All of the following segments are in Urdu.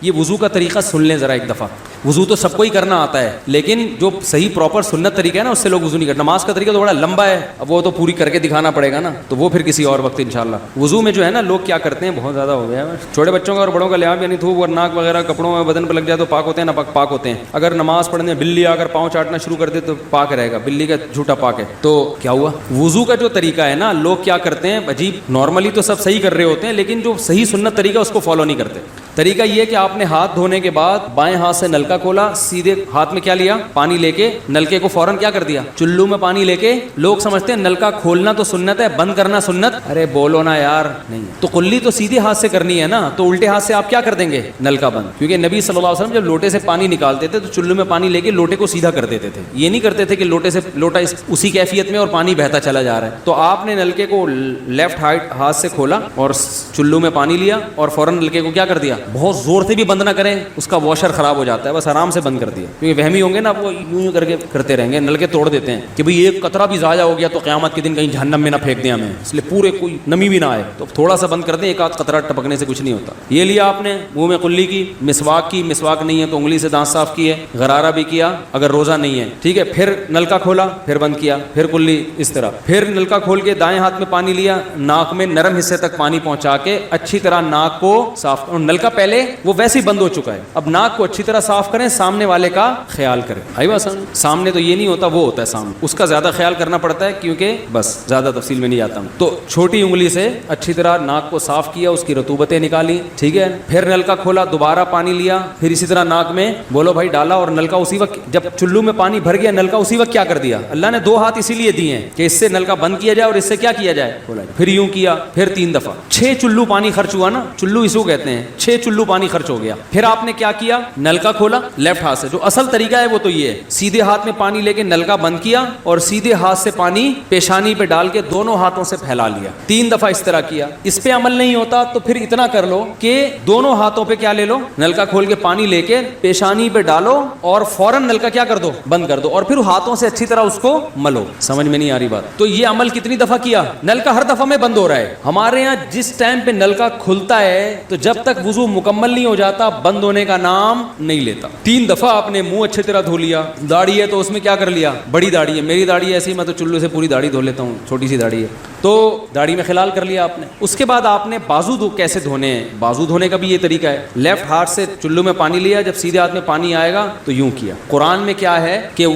یہ وضو کا طریقہ سن لیں ذرا ایک دفعہ. وضو تو سب کو ہی کرنا آتا ہے, لیکن جو صحیح پراپر سنت طریقہ ہے نا اس سے لوگ وضو نہیں کرتے. نماز کا طریقہ تو بڑا لمبا ہے, اب وہ تو پوری کر کے دکھانا پڑے گا نا, تو وہ پھر کسی اور وقت انشاءاللہ. وضو میں جو ہے نا لوگ کیا کرتے ہیں, بہت زیادہ ہو گیا ہے, چھوٹے بچوں کا اور بڑوں کا لحاظ یعنی تھوک اور ناک وغیرہ کپڑوں میں بدن پہ لگ جائے تو پاک ہوتے ہیں, نہ پاک ہوتے ہیں. اگر نماز پڑھنے بلی آ کر پاؤں چاٹنا شروع کر دے تو پاک رہے گا, بلی کا جھوٹا پاک ہے. تو کیا ہوا, وضو کا جو طریقہ ہے نا لوگ کیا کرتے ہیں عجیب, نارملی تو سب صحیح کر رہے ہوتے ہیں لیکن جو صحیح سنت طریقہ اس کو فالو نہیں کرتے. طریقہ یہ کہ آپ نے ہاتھ دھونے کے بعد بائیں ہاتھ سے نلکا کھولا, سیدھے ہاتھ میں کیا لیا, پانی لے کے نلکے کو فوراً کیا کر دیا, چلو میں پانی لے کے. لوگ سمجھتے ہیں نلکا کھولنا تو سنت ہے, بند کرنا سنت. ارے بولو نا یار, نہیں تو کلی تو سیدھے ہاتھ سے کرنی ہے نا, تو الٹے ہاتھ سے آپ کیا کر دیں گے, نلکا بند. کیونکہ نبی صلی اللہ علیہ وسلم جب لوٹے سے پانی نکالتے تھے تو چلو میں پانی لے کے لوٹے کو سیدھا کر دیتے تھے. یہ نہیں کرتے تھے کہ لوٹے سے لوٹا اسی کیفیت میں اور پانی بہتا چلا جا رہا ہے. تو آپ نے نلکے کو لیفٹ ہاتھ سے کھولا اور چلو میں پانی لیا اور فوراً نلکے کو کیا کر دیا, بہت زور سے بھی بند نہ کریں, اس کا واشر خراب ہو جاتا ہے, بس آرام سے بند کر دیا. کیونکہ وہمی ہوں گے نا, وہ یوں کر کے کرتے رہیں گے, نلکے توڑ دیتے ہیں کہ بھئی ایک قطرہ بھی ضائع ہو گیا تو قیامت کے دن کہیں جہنم میں نہ پھینک دیں ہمیں, اس لیے پورے کوئی نمی بھی نہ آئے, تو تھوڑا سا بند کر دیں, ایک آدھ قطرہ ٹپکنے سے کچھ نہیں ہوتا. یہ لیا آپ نے, منہ میں کلی کی, مسواک کی, مسواک نہیں ہے تو انگلی سے دانت صاف کیے, غرارہ بھی کیا اگر روزہ نہیں ہے, ٹھیک ہے. پھر نلکا کھولا, پھر بند کیا, پھر کلی, اس طرح. پھر نلکا کھول کے دائیں ہاتھ میں پانی لیا, ناک میں نرم حصے تک پانی پہنچا کے اچھی طرح ناک کو صاف. اور نلکا پہلے وہ ویسے ہی بند ہو چکا ہے, اب ناک کو اچھی طرح صاف کریں, سامنے والے کا خیال کریں. آئی بات سمجھ, سامنے تو یہ نہیں ہوتا, وہ ہوتا ہے سامنے, اس کا زیادہ خیال کرنا پڑتا ہے کیونکہ بس زیادہ تفصیل میں نہیں جاتا ہوں. تو چھوٹی انگلی سے اچھی طرح ناک کو صاف کیا, اس کی رطوبتیں نکالی, ٹھیک ہے. پھر نلکا کھولا, دوبارہ پانی لیا, پھر اسی طرح ناک میں بولو بھائی ڈالا, اور نلکا اسی وقت جب چلو میں پانی بھر گیا, نلکا اسی وقت کیا کر دیا. اللہ نے 2 ہاتھ اسی لیے دیے ہیں کہ اس سے نلکا بند کیا جائے اور اس سے کیا کیا جائے, کھولا جائے. پھر یوں کیا, پھر 3 دفعہ, 6 چلو پانی خرچ ہوا نا, چلو اسو کہتے ہیں, 6 چلو پانی خرچ ہو گیا. پھر آپ نے کیا کیا, نلکا کھولا لیفٹ ہاتھ سے, جو اصل طریقہ ہے وہ تو یہ ہے, سیدھے ہاتھ میں پانی لے کے نلکا بند کیا اور سیدھے ہاتھ سے پانی پیشانی پہ ڈال کے دونوں ہاتھوں سے پھیلا لیا. 3 دفعہ اس طرح کیا. اس پہ عمل نہیں ہوتا تو پھر اتنا کر لو کہ دونوں ہاتھوں پہ کیا لے لو, نلکا کھول کے پانی لے کے پیشانی پہ ڈالو اور فوراً نلکا کیا کر دو, بند کر دو, اور پھر ہاتھوں سے اچھی طرح اس کو ملو. سمجھ میں نہیں آ رہی بات. تو یہ عمل کتنی دفعہ کیا, نلکا ہر دفعہ میں بند ہو رہا ہے. ہمارے یہاں جس ٹائم پہ نلکا کھلتا ہے تو جب تک وضو مکمل نہیں ہو جاتا بند ہونے کا نام نہیں لیتا. 3 دفعہ آپ نے منہ اچھی طرح دھو لیا. داڑھی ہے تو اس میں کیا کر لیا, بڑی داڑھی ہے, میری داڑھی ایسی, میں تو چلو سے پوری داڑھی دھو لیتا ہوں, چھوٹی سی داڑھی ہے تو داڑھی میں خلال کر لیا آپ نے. اس کے بعد آپ نے بازو کیسے دھونے ہیں, بازو دھونے کا بھی یہ طریقہ ہے. لیفٹ ہاتھ سے چلو میں پانی لیا, جب سیدھے ہاتھ میں پانی آئے گا تو یوں کیا. قرآن میں کیا ہے کہ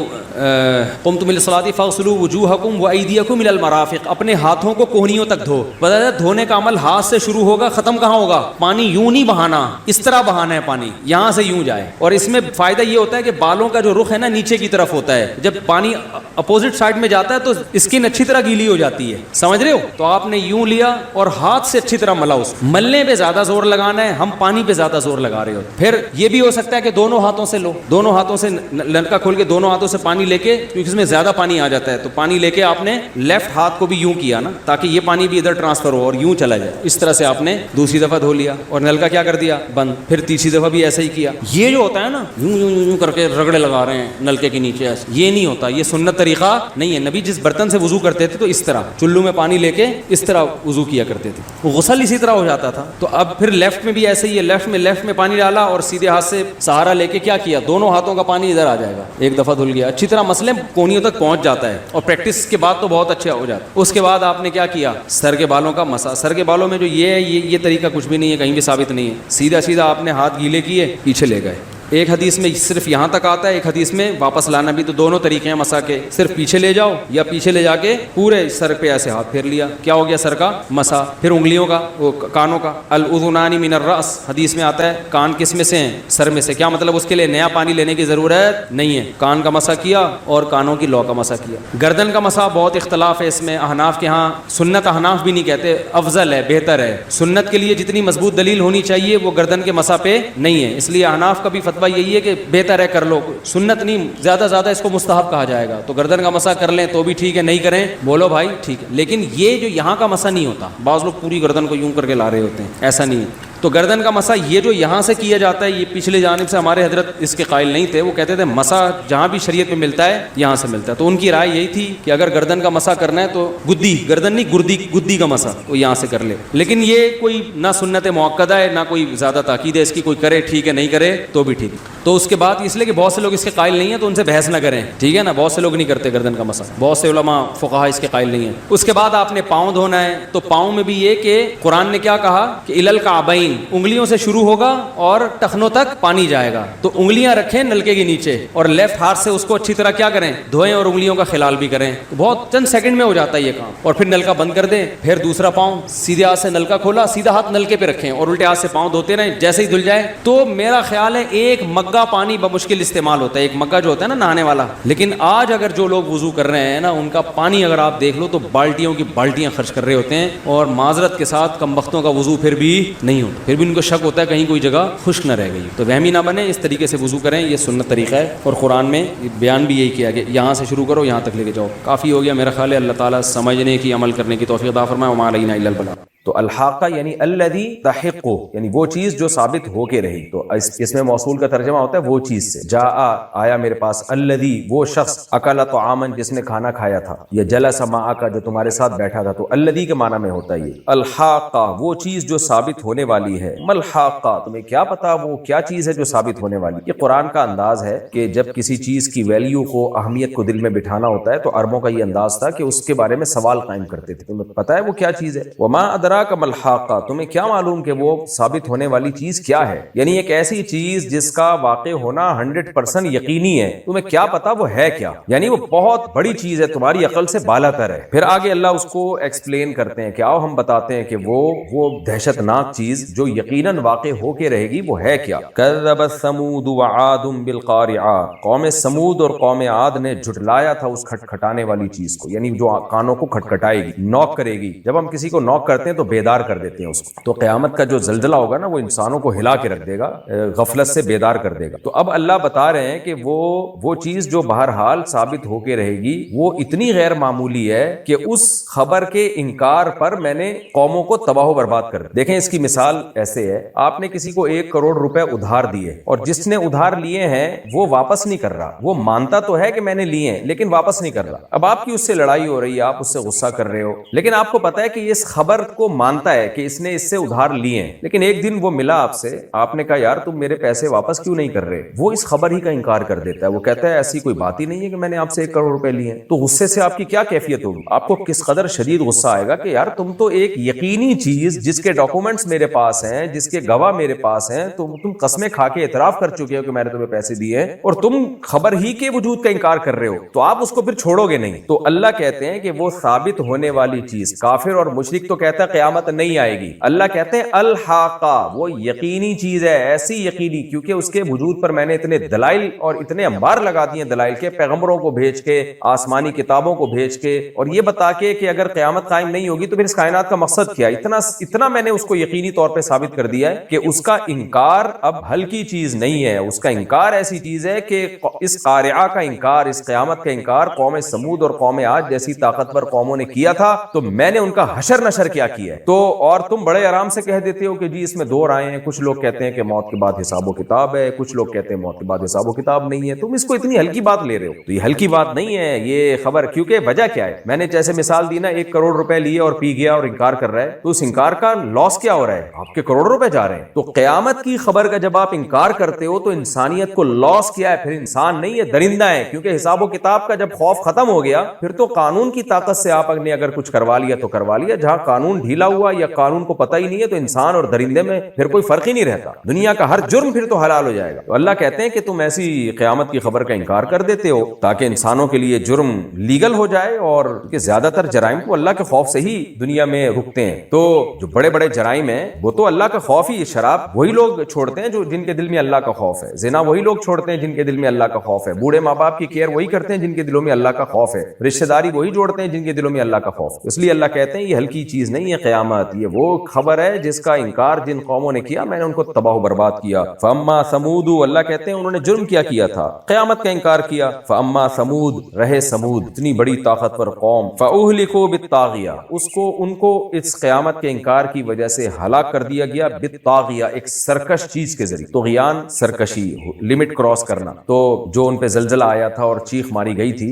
قمتم للصلاۃ فاغسلوا وجوہکم وایدیکم الی المرافق, اپنے ہاتھوں کو کوہنیوں تک دھو. بتایا دھونے کا عمل ہاتھ سے شروع ہوگا, ختم کہاں ہوگا, پانی یوں نہیں بہانا, اس طرح بہانا ہے پانی, یہاں سے یوں جائے. اور اس میں فائدہ یہ ہوتا ہے کہ بالوں کا جو رخ ہے نا نیچے کی طرف ہوتا ہے, جب پانی اپوزٹ سائڈ میں جاتا ہے تو اسکن اچھی طرح گیلی ہو جاتی ہے, سمجھ رہے ہو. تو آپ نے یوں لیا اور ہاتھ سے اچھی طرح ملا. اس ملنے پہ زیادہ زور لگانا ہے, ہم پانی پہ زیادہ زور لگا رہے ہو. پھر یہ بھی ہو سکتا ہے کہ دونوں ہاتھوں سے لو, دونوں ہاتھوں سے نلکا کھول کے دونوں ہاتھوں سے پانی لے کے, کیونکہ اس میں زیادہ پانی آ جاتا ہے, تو پانی لے کے آپ نے لیفٹ ہاتھ کو بھی یوں کیا نا تاکہ یہ پانی بھی ادھر ٹرانسفر ہو اور یوں چلا جائے. اس طرح سے آپ نے دوسری دفعہ دھو لیا اور نلکا کیا کر دیا, بند. پھر تیسری دفعہ بھی ایسا ہی کیا. یہ جو ہوتا ہے نا یوں یوں یوں کر کے رگڑے لگا رہے ہیں نلکے کے نیچے, یہ نہیں ہوتا, یہ سنت طریقہ نہیں ہے. نبی جس برتن سے وضو کرتے تھے تو اس طرح چلو میں پانی لے کے اس طرح وضو کیا کرتے تھے, غسل اسی طرح ہو جاتا تھا. تو اب پھر لیفٹ میں بھی ایسے ہی ہے, لیفٹ میں پانی ڈالا اور سیدھے ہاتھ سے سہارا لے کے کیا کیا, دونوں ہاتھوں کا پانی ادھر آ جائے گا. 1 دفعہ دھل گیا, اچھی طرح مسئلے کونیوں تک پہنچ جاتا ہے, اور پریکٹس کے بعد تو بہت اچھا ہو جاتا ہے. اس کے بعد آپ نے کیا کیا, سر کے بالوں کا مسا. سر کے بالوں میں جو یہ ہے یہ طریقہ کچھ بھی نہیں ہے, کہیں بھی ثابت نہیں ہے. سیدھا سیدھا آپ نے ہاتھ گیلے کیے, پیچھے لے گئے. ایک حدیث میں صرف یہاں تک آتا ہے, ایک حدیث میں واپس لانا بھی. تو دونوں طریقے ہیں مسا کے, صرف پیچھے لے جاؤ یا پیچھے لے جا کے پورے سر پہ ایسے ہاتھ پھیر لیا, کیا ہو گیا, سر کا مسا. پھر انگلیوں کا, وہ کانوں کا, الاذنان من الراس, حدیث میں آتا ہے کان کس میں سے ہیں, سر میں سے. کیا مطلب, اس کے لیے نیا پانی لینے کی ضرورت نہیں ہے, کان کا مسا کیا اور کانوں کی لو کا مسا کیا. گردن کا مسا بہت اختلاف ہے اس میں, احناف کے ہاں سنت, احناف بھی نہیں کہتے, افضل ہے, بہتر ہے. سنت کے لیے جتنی مضبوط دلیل ہونی چاہیے وہ گردن کے مسا پہ نہیں ہے, اس لیے احناف کا بھی فتویٰ یہی ہے کہ بہتر ہے کر لو, سنت نہیں, زیادہ اس کو مستحب کہا جائے گا. تو گردن کا مسا کر لیں تو بھی ٹھیک ہے, نہیں کریں بولو بھائی ٹھیک ہے. لیکن یہ جو یہاں کا مسا نہیں ہوتا, بعض لوگ پوری گردن کو یوں کر کے لا رہے ہوتے ہیں, ایسا نہیں ہے. تو گردن کا مسح یہ جو یہاں سے کیا جاتا ہے، یہ پچھلے جانب سے ہمارے حضرت اس کے قائل نہیں تھے، وہ کہتے تھے مسح جہاں بھی شریعت میں ملتا ہے یہاں سے ملتا ہے. تو ان کی رائے یہی تھی کہ اگر گردن کا مسح کرنا ہے تو گدی، گردن نہیں گدی کا مسح وہ یہاں سے کر لے. لیکن یہ کوئی نہ سنت موقدہ ہے نہ کوئی زیادہ تاکید ہے اس کی، کوئی کرے ٹھیک ہے، نہیں کرے تو بھی ٹھیک. تو اس کے بعد اس لیے کہ بہت سے لوگ اس کے قائل نہیں ہیں تو ان سے بحث نہ کریں، ٹھیک ہے نا. بہت سے لوگ نہیں کرتے گردن کا مسح، بہت سے علماء فقہا اس کے قائل نہیں ہیں. اس کے بعد آپ نے پاؤں دھونا ہے، تو پاؤں میں بھی یہ کہ قرآن نے کیا کہا کہ الل کعبین، انگلیوں سے شروع ہوگا اور ٹخنوں تک پانی جائے گا. تو انگلیاں رکھیں نلکے کے نیچے اور لیفٹ ہاتھ سے اس کو اچھی طرح کیا کریں، دھوئیں اور انگلیوں کا خلال بھی کریں. بہت چند سیکنڈ میں ہو جاتا ہے یہ کام. اور پھر نلکا بند کر دیں، پھر دوسرا پاؤں سیدھے ہاتھ سے نلکا کھولا، سیدھا ہاتھ نلکے پہ رکھیں اور الٹے ہاتھ سے پاؤں دھوتے رہیں. جیسے ہی دھل جائے تو میرا خیال ہے ایک مگا پانی بمشکل استعمال ہوتا ہے، ایک مگا جو ہوتا ہے نا نہانے والا. لیکن آج اگر جو لوگ وضو کر رہے ہیں نا، ان کا پانی اگر آپ دیکھ لو تو بالٹیوں کی بالٹیاں خرچ کر رہے ہوتے ہیں، اور معذرت کے ساتھ کم بختوں کا وضو پھر بھی نہیں ہوتا، پھر بھی ان کو شک ہوتا ہے کہیں کوئی جگہ خشک نہ رہ گئی. تو وہمی نہ بنے، اس طریقے سے وضو کریں، یہ سنت طریقہ ہے. اور قرآن میں بیان بھی یہی کیا کہ یہاں سے شروع کرو یہاں تک لے کے جاؤ. کافی ہو گیا میرا خیال ہے. اللہ تعالیٰ سمجھنے کی، عمل کرنے کی توفیق عطا فرمائے. وما علینا الا البلاغ. تو الحاقہ یعنی الذی تحق، یعنی وہ چیز جو ثابت ہو کے رہی. تو اس میں موصول کا ترجمہ ہوتا ہے وہ چیز سے. جاء آیا میرے پاس، الذی وہ شخص، اکل طعاما جس نے کھانا کھایا تھا، یا جلس معک جو تمہارے ساتھ بیٹھا تھا. تو الذی کے معنی میں ہوتا ہے یہ الحاقہ، وہ چیز جو ثابت ہونے والی ہے. ملحاقہ، تمہیں کیا پتا وہ کیا چیز ہے جو ثابت ہونے والی. یہ قرآن کا انداز ہے کہ جب کسی چیز کی ویلیو کو، اہمیت کو دل میں بٹھانا ہوتا ہے تو عربوں کا یہ انداز تھا کہ اس کے بارے میں سوال قائم کرتے تھے. تمہیں پتا ہے وہ کیا چیز ہے. وما ادراک ملحاقہ، تمہیں کیا معلوم کہ وہ ثابت ہونے والی چیز کیا ہے. یعنی ایک ایسی چیز جس کا واقع ہونا 100% یقینی ہے، تمہیں کیا پتا وہ ہے کیا. یعنی وہ بہت بڑی چیز ہے، تمہاری عقل سے بالا تر ہے. پھر آگے اللہ اس کو ایکسپلین کرتے ہیں کہ آؤ ہم بتاتے ہیں کہ وہ دہشت ناک چیز جو یقیناً واقع ہو کے رہے گی وہ ہے کیا. کذبت ثمود وعاد بالقارعہ، قوم سمود اور قوم عاد نے جھٹلایا تھا اس کھٹکھٹانے والی چیز کو، یعنی جو کانوں کو کھٹکھٹائے گی، نوک کرے گی. جب ہم کسی کو نوک کرتے ہیں تو بیدار کر دیتے ہیں اس کو. تو قیامت کا جو زلزلہ ہوگا نا، وہ انسانوں کو ہلا کے رکھ دے گا، غفلت سے بیدار کر دے گا. تو اب اللہ بتا رہے ہیں کہ وہ چیز جو بہرحال ثابت ہو کے رہے گی، وہ اتنی غیر معمولی ہے کہ اس خبر کے انکار پر میں نے قوموں کو تباہ و برباد کر دیا. دیکھیں اس کی مثال ایسے ہے، آپ نے کسی کو 1 کروڑ روپے ادھار دیے، اور جس نے ادھار لیے ہیں وہ واپس نہیں کر رہا. وہ مانتا تو ہے کہ میں نے لیے ہیں لیکن واپس نہیں کر رہا. اب آپ کی اس سے لڑائی ہو رہی ہے، آپ اس سے غصہ کر رہے ہو، لیکن آپ کو پتا ہے کہ اس خبر کو مانتا ہے کہ اس نے اس سے ادھار لیے ہیں. لیکن ایک دن وہ ملا آپ سے، آپ نے کہا یار تم میرے پیسے واپس کیوں نہیں کر رہے. وہ اس خبر ہی کا انکار کر دیتا ہے. وہ کہتا ہے ایسی کوئی بات ہی نہیں ہے کہ میں نے آپ سے 1 کروڑ روپے لیے ہیں. تو غصے سے آپ کی کیا کیفیت ہوگی، آپ کو کس قدر شدید غصہ آئے گا کہ یار تم تو ایک یقینی چیز جس کے ڈاکومنٹس میرے پاس ہیں، جس کے گواہ میرے پاس ہیں، تم قسمیں کھا کے اعتراف کر چکے ہو کہ میں نے تمہیں پیسے دیے ہیں، اور تم خبر ہی کے وجود کا انکار کر رہے ہو. تو آپ اس کو پھر چھوڑو گے نہیں. تو اللہ کہتے ہیں کہ وہ ثابت ہونے والی چیز، کافر اور مشرک تو کہتا ہے قیامت نہیں آئے گی، اللہ کہتے ہیں الحاقہ، وہ یقینی چیز ہے، ایسی یقینی کیونکہ اس کے وجود پر میں نے اتنے دلائل اور اتنے انبار لگا دیے دلائل کے، پیغمبروں کو بھیج کے، آسمانی کتابوں کو بھیج کے، اور یہ بتا کے کہ اگر قیامت قائم نہیں ہوگی تو پھر اس کائنات کا مقصد کیا. اتنا میں نے اس کو یقینی طور پہ ثابت کر دیا ہے کہ اس کا انکار اب ہلکی چیز نہیں ہے. اس کا انکار ایسی چیز ہے کہ اس قارعہ کا انکار، اس قیامت کا انکار قوم سمود اور قوم عاد جیسی طاقتور قوموں نے کیا تھا تو میں نے ان کا حشر نشر کیا ہے. تو اور تم بڑے آرام سے کہہ دیتے ہو کہ جی اس میں 2 رائے ہیں. کچھ لوگ کہتے ہیں کہ موت کے بعد حساب و کتاب ہے، کچھ لوگ کہتے ہیں موت کے بعد حساب و کتاب نہیں ہے. تم اس کو اتنی ہلکی بات لے رہے ہو. تو یہ ہلکی بات نہیں ہے یہ خبر، کیونکہ وجہ کیا ہے. میں نے جیسے مثال دی نا، 1 کروڑ روپے لیے اور پی گیا اور انکار کر رہا ہے، تو اس انکار کا لاس کیا ہو رہا ہے، آپ کے کروڑ روپے جا رہے ہیں. تو قیامت کی خبر کا جب آپ انکار کرتے ہو تو انسانیت کو لاس کیا ہے، پھر انسان نہیں ہے درندہ ہے. کیونکہ حساب و کتاب کا جب خوف ختم ہو گیا پھر تو قانون کی طاقت سے آپ نے اگر کچھ کروا لیا تو کروا لیا. جہاں قانون ڈھیلا ہوا یا قانون کو پتہ ہی نہیں ہے تو انسان اور درندے میں پھر کوئی فرق ہی نہیں رہتا. دنیا کا ہر جرم پھر تو حلال ہو جائے گا. تو اللہ کہتے ہیں کہ تم ایسی قیامت کی خبر کا انکار کر دیتے ہو تاکہ انسانوں کے لیے جرم لیگل ہو جائے، اور کہ زیادہ تر جرائم کو اللہ کے خوف سے ہی دنیا میں رکتے ہیں. تو جو بڑے بڑے جرائم ہیں وہ تو اللہ کا خوف ہی. شراب وہی لوگ چھوڑتے ہیں جو جن کے دل میں اللہ کا خوف ہے، زنا وہی لوگ چھوڑتے ہیں جن کے دل میں اللہ کا خوف ہے، بوڑھے ماں باپ کی کیئر وہی کرتے ہیں جن کے دلوں میں اللہ کا خوف ہے، رشتہ داری وہی جوڑتے ہیں جن کے دلوں میں اللہ کا خوف ہے. اس لیے اللہ کہتے ہیں یہ ہلکی چیز نہیں ہے. قیامت، یہ وہ خبر ہے جس کا انکار جن قوموں نے کیا میں نے ان کو تباہ و برباد کیا. فاما ثمود، اللہ کہتے ہیں انہوں نے جرم کیا تھا، قیامت کا انکار کیا. فاما ثمود، رہے ثمود اتنی بڑی طاقتور قوم، فاہلکوا بالطاغیہ، ان کو اس قیامت کے انکار کی وجہ سے ہلاک کر دیا گیا، بالطاغیہ ایک سرکش چیز کے ذریعے. طغیان سرکشی، لمٹ کراس کرنا. تو جو ان پہ زلزلہ آیا تھا اور چیخ ماری گئی تھی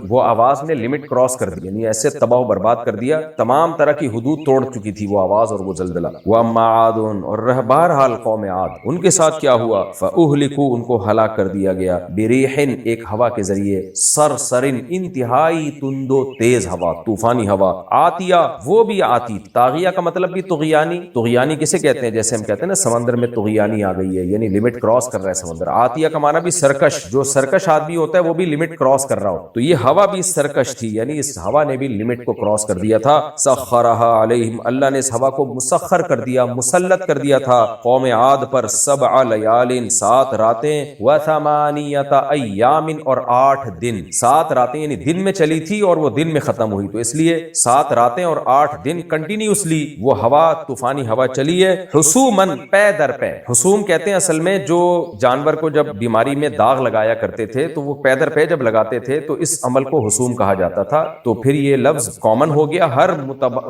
وہ آواز نے لمٹ کراس کر دی، یعنی ایسے تباہ و برباد کر دیا، تمام طرح کی حدود توڑ چکی تھی وہ آواز اور وہ زلزلہ. واما عاد، اور رہ بہرحال قوم عاد، ان کے ساتھ کیا ہوا؟ فاہلکوا، ان کو ہلاک کر دیا گیا، بریح، ایک ہوا کے ذریعے، صرصر، انتہائی تند و تیز ہوا، طوفانی ہوا، عاتیہ، وہ بھی آتی. طاغیہ کا مطلب بھی طغیانی. طغیانی کسے کہتے ہیں؟ جیسے ہم کہتے ہیں نا سمندر میں طغیانی آ گئی ہے، یعنی لمٹ کراس کر رہا ہے سمندر. عاتیہ کا معنی بھی سرکش، جو سرکش آدمی ہوتا ہے وہ بھی لمٹ کراس کر رہا ہو. تو یہ ہوا بھی سرکش تھی، یعنی اس ہوا نے بھی لمٹ کو کراس کر دیا تھا. سخرھا علیہم، اللہ نے اس ہوا کو مسخر کر دیا، مسلط کر دیا تھا قوم عاد پر. 7 لیال، 7 راتیں، و8 ایام، اور 8 دن. 7 راتیں یعنی دن میں چلی تھی اور وہ دن میں ختم ہوئی، تو اس لیے 7 راتیں اور 8 دن کنٹینیوسلی وہ ہوا، طوفانی ہوا چلی ہے. حسومن، پے در پے. حسوم کہتے ہیں اصل میں جو جانور کو جب بیماری میں داغ لگایا کرتے تھے تو وہ پے در پے جب لگاتے تھے تو اس عمل کو حسوم کہا جاتا تھا. تو پھر یہ لفظ کامن ہو گیا، ہر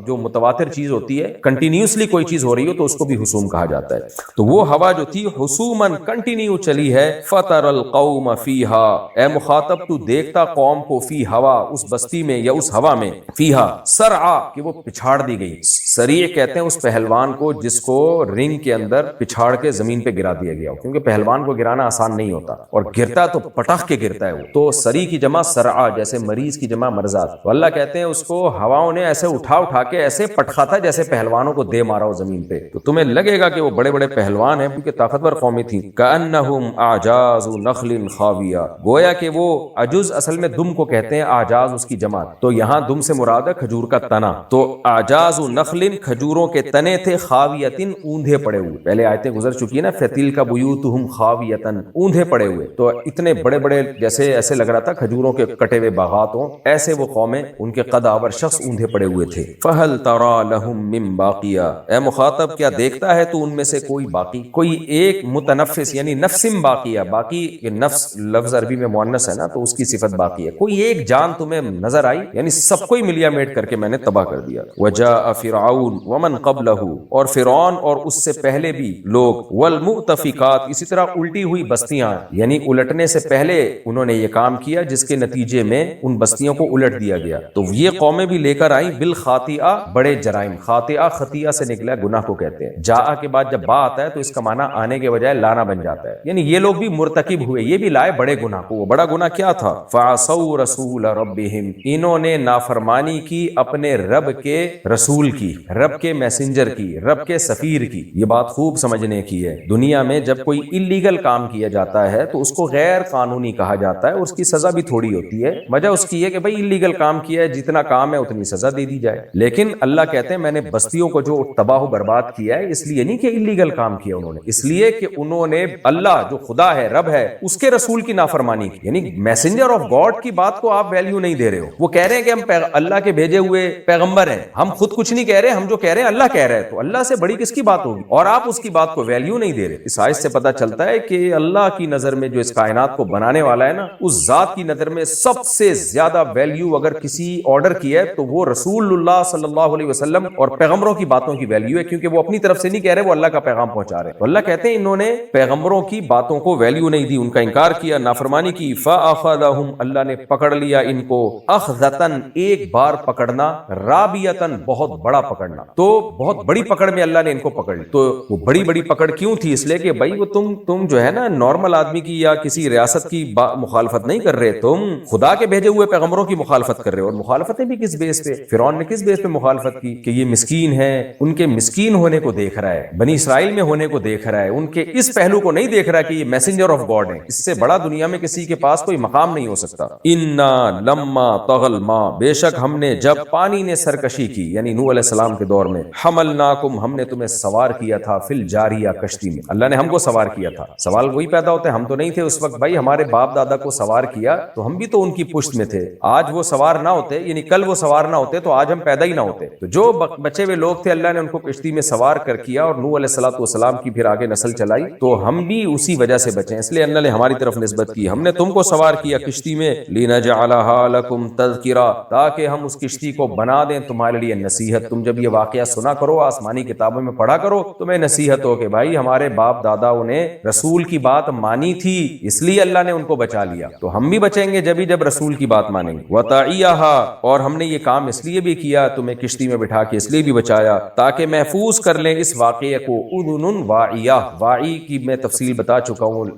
جو متواتر چیز ہوتی ہے، کنٹینیوسلی کوئی چیز ہو رہی ہو تو اس کو بھی حسوم کہا جاتا ہے. تو وہ ہوا جو تھی حسومن کنٹینیو چلی ہے. فطر القوم فیہا، اے مخاطب تو دیکھتا قوم کو، فی ہوا، اس بستی میں یا اس ہوا میں، فیہا سرعا، کہ وہ پچھاڑ دی گئی. سریع کہتے ہیں اس پہلوان کو جس کو رنگ کے اندر پچھاڑ کے زمین پہ گرا دیا گیا ہو، کیونکہ پہلوان کو گرانا آسان نہیں ہوتا اور گرتا تو پٹخ کے گرتا ہے وہ. تو سری کی جمع سرعا، جیسے مریض کی جمع مرزاد. تو اللہ کہتے ہیں اس کو ہواؤں نے ایسے اٹھا کے ایسے پٹخا تھا جیسے پہلوانوں کو دے مارا ہو زمین پہ. تو تمہیں لگے گا کہ وہ بڑے بڑے پہلوان ہیں کیونکہ طاقتور قومیں تھیں. کأنہم اعجاز نخل خاویہ، گویا کہ وہ عجز اصل میں دم کو کہتے ہیں، اعجاز اس کی جمع. تو یہاں دم سے مراد ہے کھجور کا تنا. تو اعجاز نخل، کھجوروں کے تنے تھے، خاویتن، اوندھے پڑے ہوئے. پہلے آیتیں گزر چکی ہے نا، فتلک بیوتہم خاویتن، اوندھے پڑے ہوئے. تو اتنے بڑے بڑے جیسے ایسے لگ رہا تھا کھجوروں کے کٹے ہوئے باغات ہوں، ایسے وہ قومیں، ان کے قد آور شخص اوندھے پڑے ہوئے تھے. فہل تری لہم من باقیہ، اے مخاطب کیا دیکھتا ہے تو ان میں سے کوئی باقی، کوئی ایک متنفس، یعنی نفسم باقیہ. باقی نفس لفظ عربی میں مؤنث ہے نا تو اس کی صفت باقی ہے. کوئی ایک جان تمہیں نظر آئی، یعنی سب کو ملیا میٹ کر کے میں نے تباہ کر دیا. وجاء فرعون ومن قبلہ، اور فرعون اور اس سے پہلے بھی لوگ، والمؤتفقات، اسی طرح الٹی ہوئی بستیاں، یعنی الٹنے سے پہلے انہوں نے یہ کام کیا جس کے نتیجے میں ان بستیوں کو الٹ دیا گیا. تو یہ قومیں بھی لے کر آئیں بالخاطئہ، بڑے جرائم. خاطئہ خطیہ سے نکلا، گناہ کو کہتے ہیں. جاء کے بعد جب با آتا ہے تو اس کا معنی آنے کے بجائے لانا بن جاتا ہے، یعنی یہ لوگ بھی مرتکب ہوئے، یہ بھی لائے بڑے گناہ کو. وہ بڑا گناہ کیا تھا؟ فعصوا رسول ربہم، انہوں نے نافرمانی کی اپنے رب کے رسول کی، رب کے میسنجر کی، رب کے سفیر کی. یہ بات خوب سمجھنے کی ہے. دنیا میں جب کوئی اللیگل کام کیا جاتا ہے تو اس کو غیر قانونی کہا جاتا ہے، اور اس کی سزا بھی تھوڑی ہوتی ہے. وجہ اس کی ہے کہ بھائی اللیگل کام کیا ہے، جتنا کام ہے اتنی سزا دے دی جائے. لیکن اللہ کہتے ہیں میں نے بستیوں کو جو تباہ و برباد کیا ہے اس لیے نہیں کہ اللیگل کام کیا انہوں نے، اس لیے کہ انہوں نے اللہ جو خدا ہے، رب ہے، اس کے رسول کی نافرمانی کی. یعنی میسنجر آف گاڈ کی بات کو آپ ویلیو نہیں دے رہے ہو. وہ کہہ رہے ہیں کہ ہم اللہ کے بھیجے ہوئے پیغمبر ہیں، ہم خود کچھ نہیں کہہ رہے، ہم جو کہہ رہے ہیں اللہ کہہ رہا ہے. تو اللہ سے بڑی کس کی بات ہوگی، اور آپ اس کی بات کو ویلیو نہیں دے رہے. اس آیت سے پتہ چلتا ہے کہ اللہ کی نظر میں جو اس کائنات کو بنانے والا ہے نا، اس ذات کی نظر میں سب سے زیادہ ویلیو اگر کسی آرڈر کی ہے تو وہ رسول اللہ صلی اللہ علیہ وسلم اور پیغمبروں کی باتوں کی ویلیو ہے، کیونکہ وہ اپنی طرف سے نہیں کہہ رہے، وہ اللہ کا پیغام پہنچا رہے ہیں. تو اللہ کہتے ہیں انہوں نے پیغمبروں کی باتوں کو ویلیو نہیں دی، ان کا انکار کیا، نافرمانی کی. فاخذہم، اللہ نے پکڑ لیا ان کو، اخذتن، ایک بار پکڑنا، رابیتن، بہت بڑا پکڑنا. تو بہت بڑی پکڑ میں اللہ نے ان کو پکڑ لی. تو وہ بڑی بڑی پکڑ کیوں تھی؟ اس لیے کہ بھائی وہ تم جو ہے نا نارمل آدمی کی یا کسی ریاست کی مخالفت نہیں کر رہے، تم خدا کے بھیجے ہوئے پیغمبروں کی مخالفت کر رہے ہو. اور مخالفتیں بھی کس بیس پہ؟ فرعون نے کس بیس پہ مخالفت کی؟ کہ یہ مسکین ہے، ان کے مسکین ہونے کو دیکھ رہا ہے، بنی اسرائیل میں ہونے کو دیکھ رہا ہے، ان کے اس پہلو کو نہیں دیکھ رہا کہ یہ میسنجر آف گاڈ ہے. اس سے بڑا دنیا میں کسی کے پاس کوئی مقام نہیں ہو سکتا. انا لما طغى الماء، بے شک ہم نے جب پانی نے سرکشی کی، یعنی نوح علیہ السلام کے دور میں، حملناکم، ہم نے تمہیں سوار کیا تھا، فی الجاریہ، کشتی میں. اللہ نے ہم کو سوار کیا تھا. سوال وہی پیدا ہوتا ہے، ہم تو نہیں تھے اس وقت. بھائی ہمارے باپ دادا کو سوار کیا تو ہم بھی تو ان کی پشت میں تھے. آج وہ سوار نہ ہوتے، یعنی کل وہ سوار نہ ہوتے تو آج ہم پیدا ہی نہ ہوتے. تو جو جو بچے ہوئے لوگ تھے اللہ نے ان کو کشتی میں سوار کر کیا اور نوح علیہ السلام کی پھر آگے نسل چلائی، تو ہم بھی اسی وجہ سے بچے ہیں، اس لیے اللہ نے ہماری طرف نسبت کی، ہم نے تم کو سوار کیا کشتی میں، لِنَجْعَلَهَا لَكُمْ تَذْكِرَةً، تاکہ ہم اس کشتی کو بنا دیں تمہارے لیے نصیحت۔ تم جب یہ واقعہ سنا کرو، آسمانی کتابوں میں پڑھا کرو، تمہیں نصیحت ہو کہ بھائی ہمارے باپ داداؤں نے رسول کی بات مانی تھی، اس لیے اللہ نے ان کو بچا لیا، تو ہم بھی بچیں گے جب رسول کی بات مانیں گے۔ وَتَعِيَهَا، اور ہم نے یہ کام اس لیے بھی کیا، تمہیں کشتی میں بٹھا کے اس لیے بھی بچایا تاکہ محفوظ کر لیں اس واقعے کو، اذن واعیہ، واعی کی میں تفصیل بتا چکا ہوں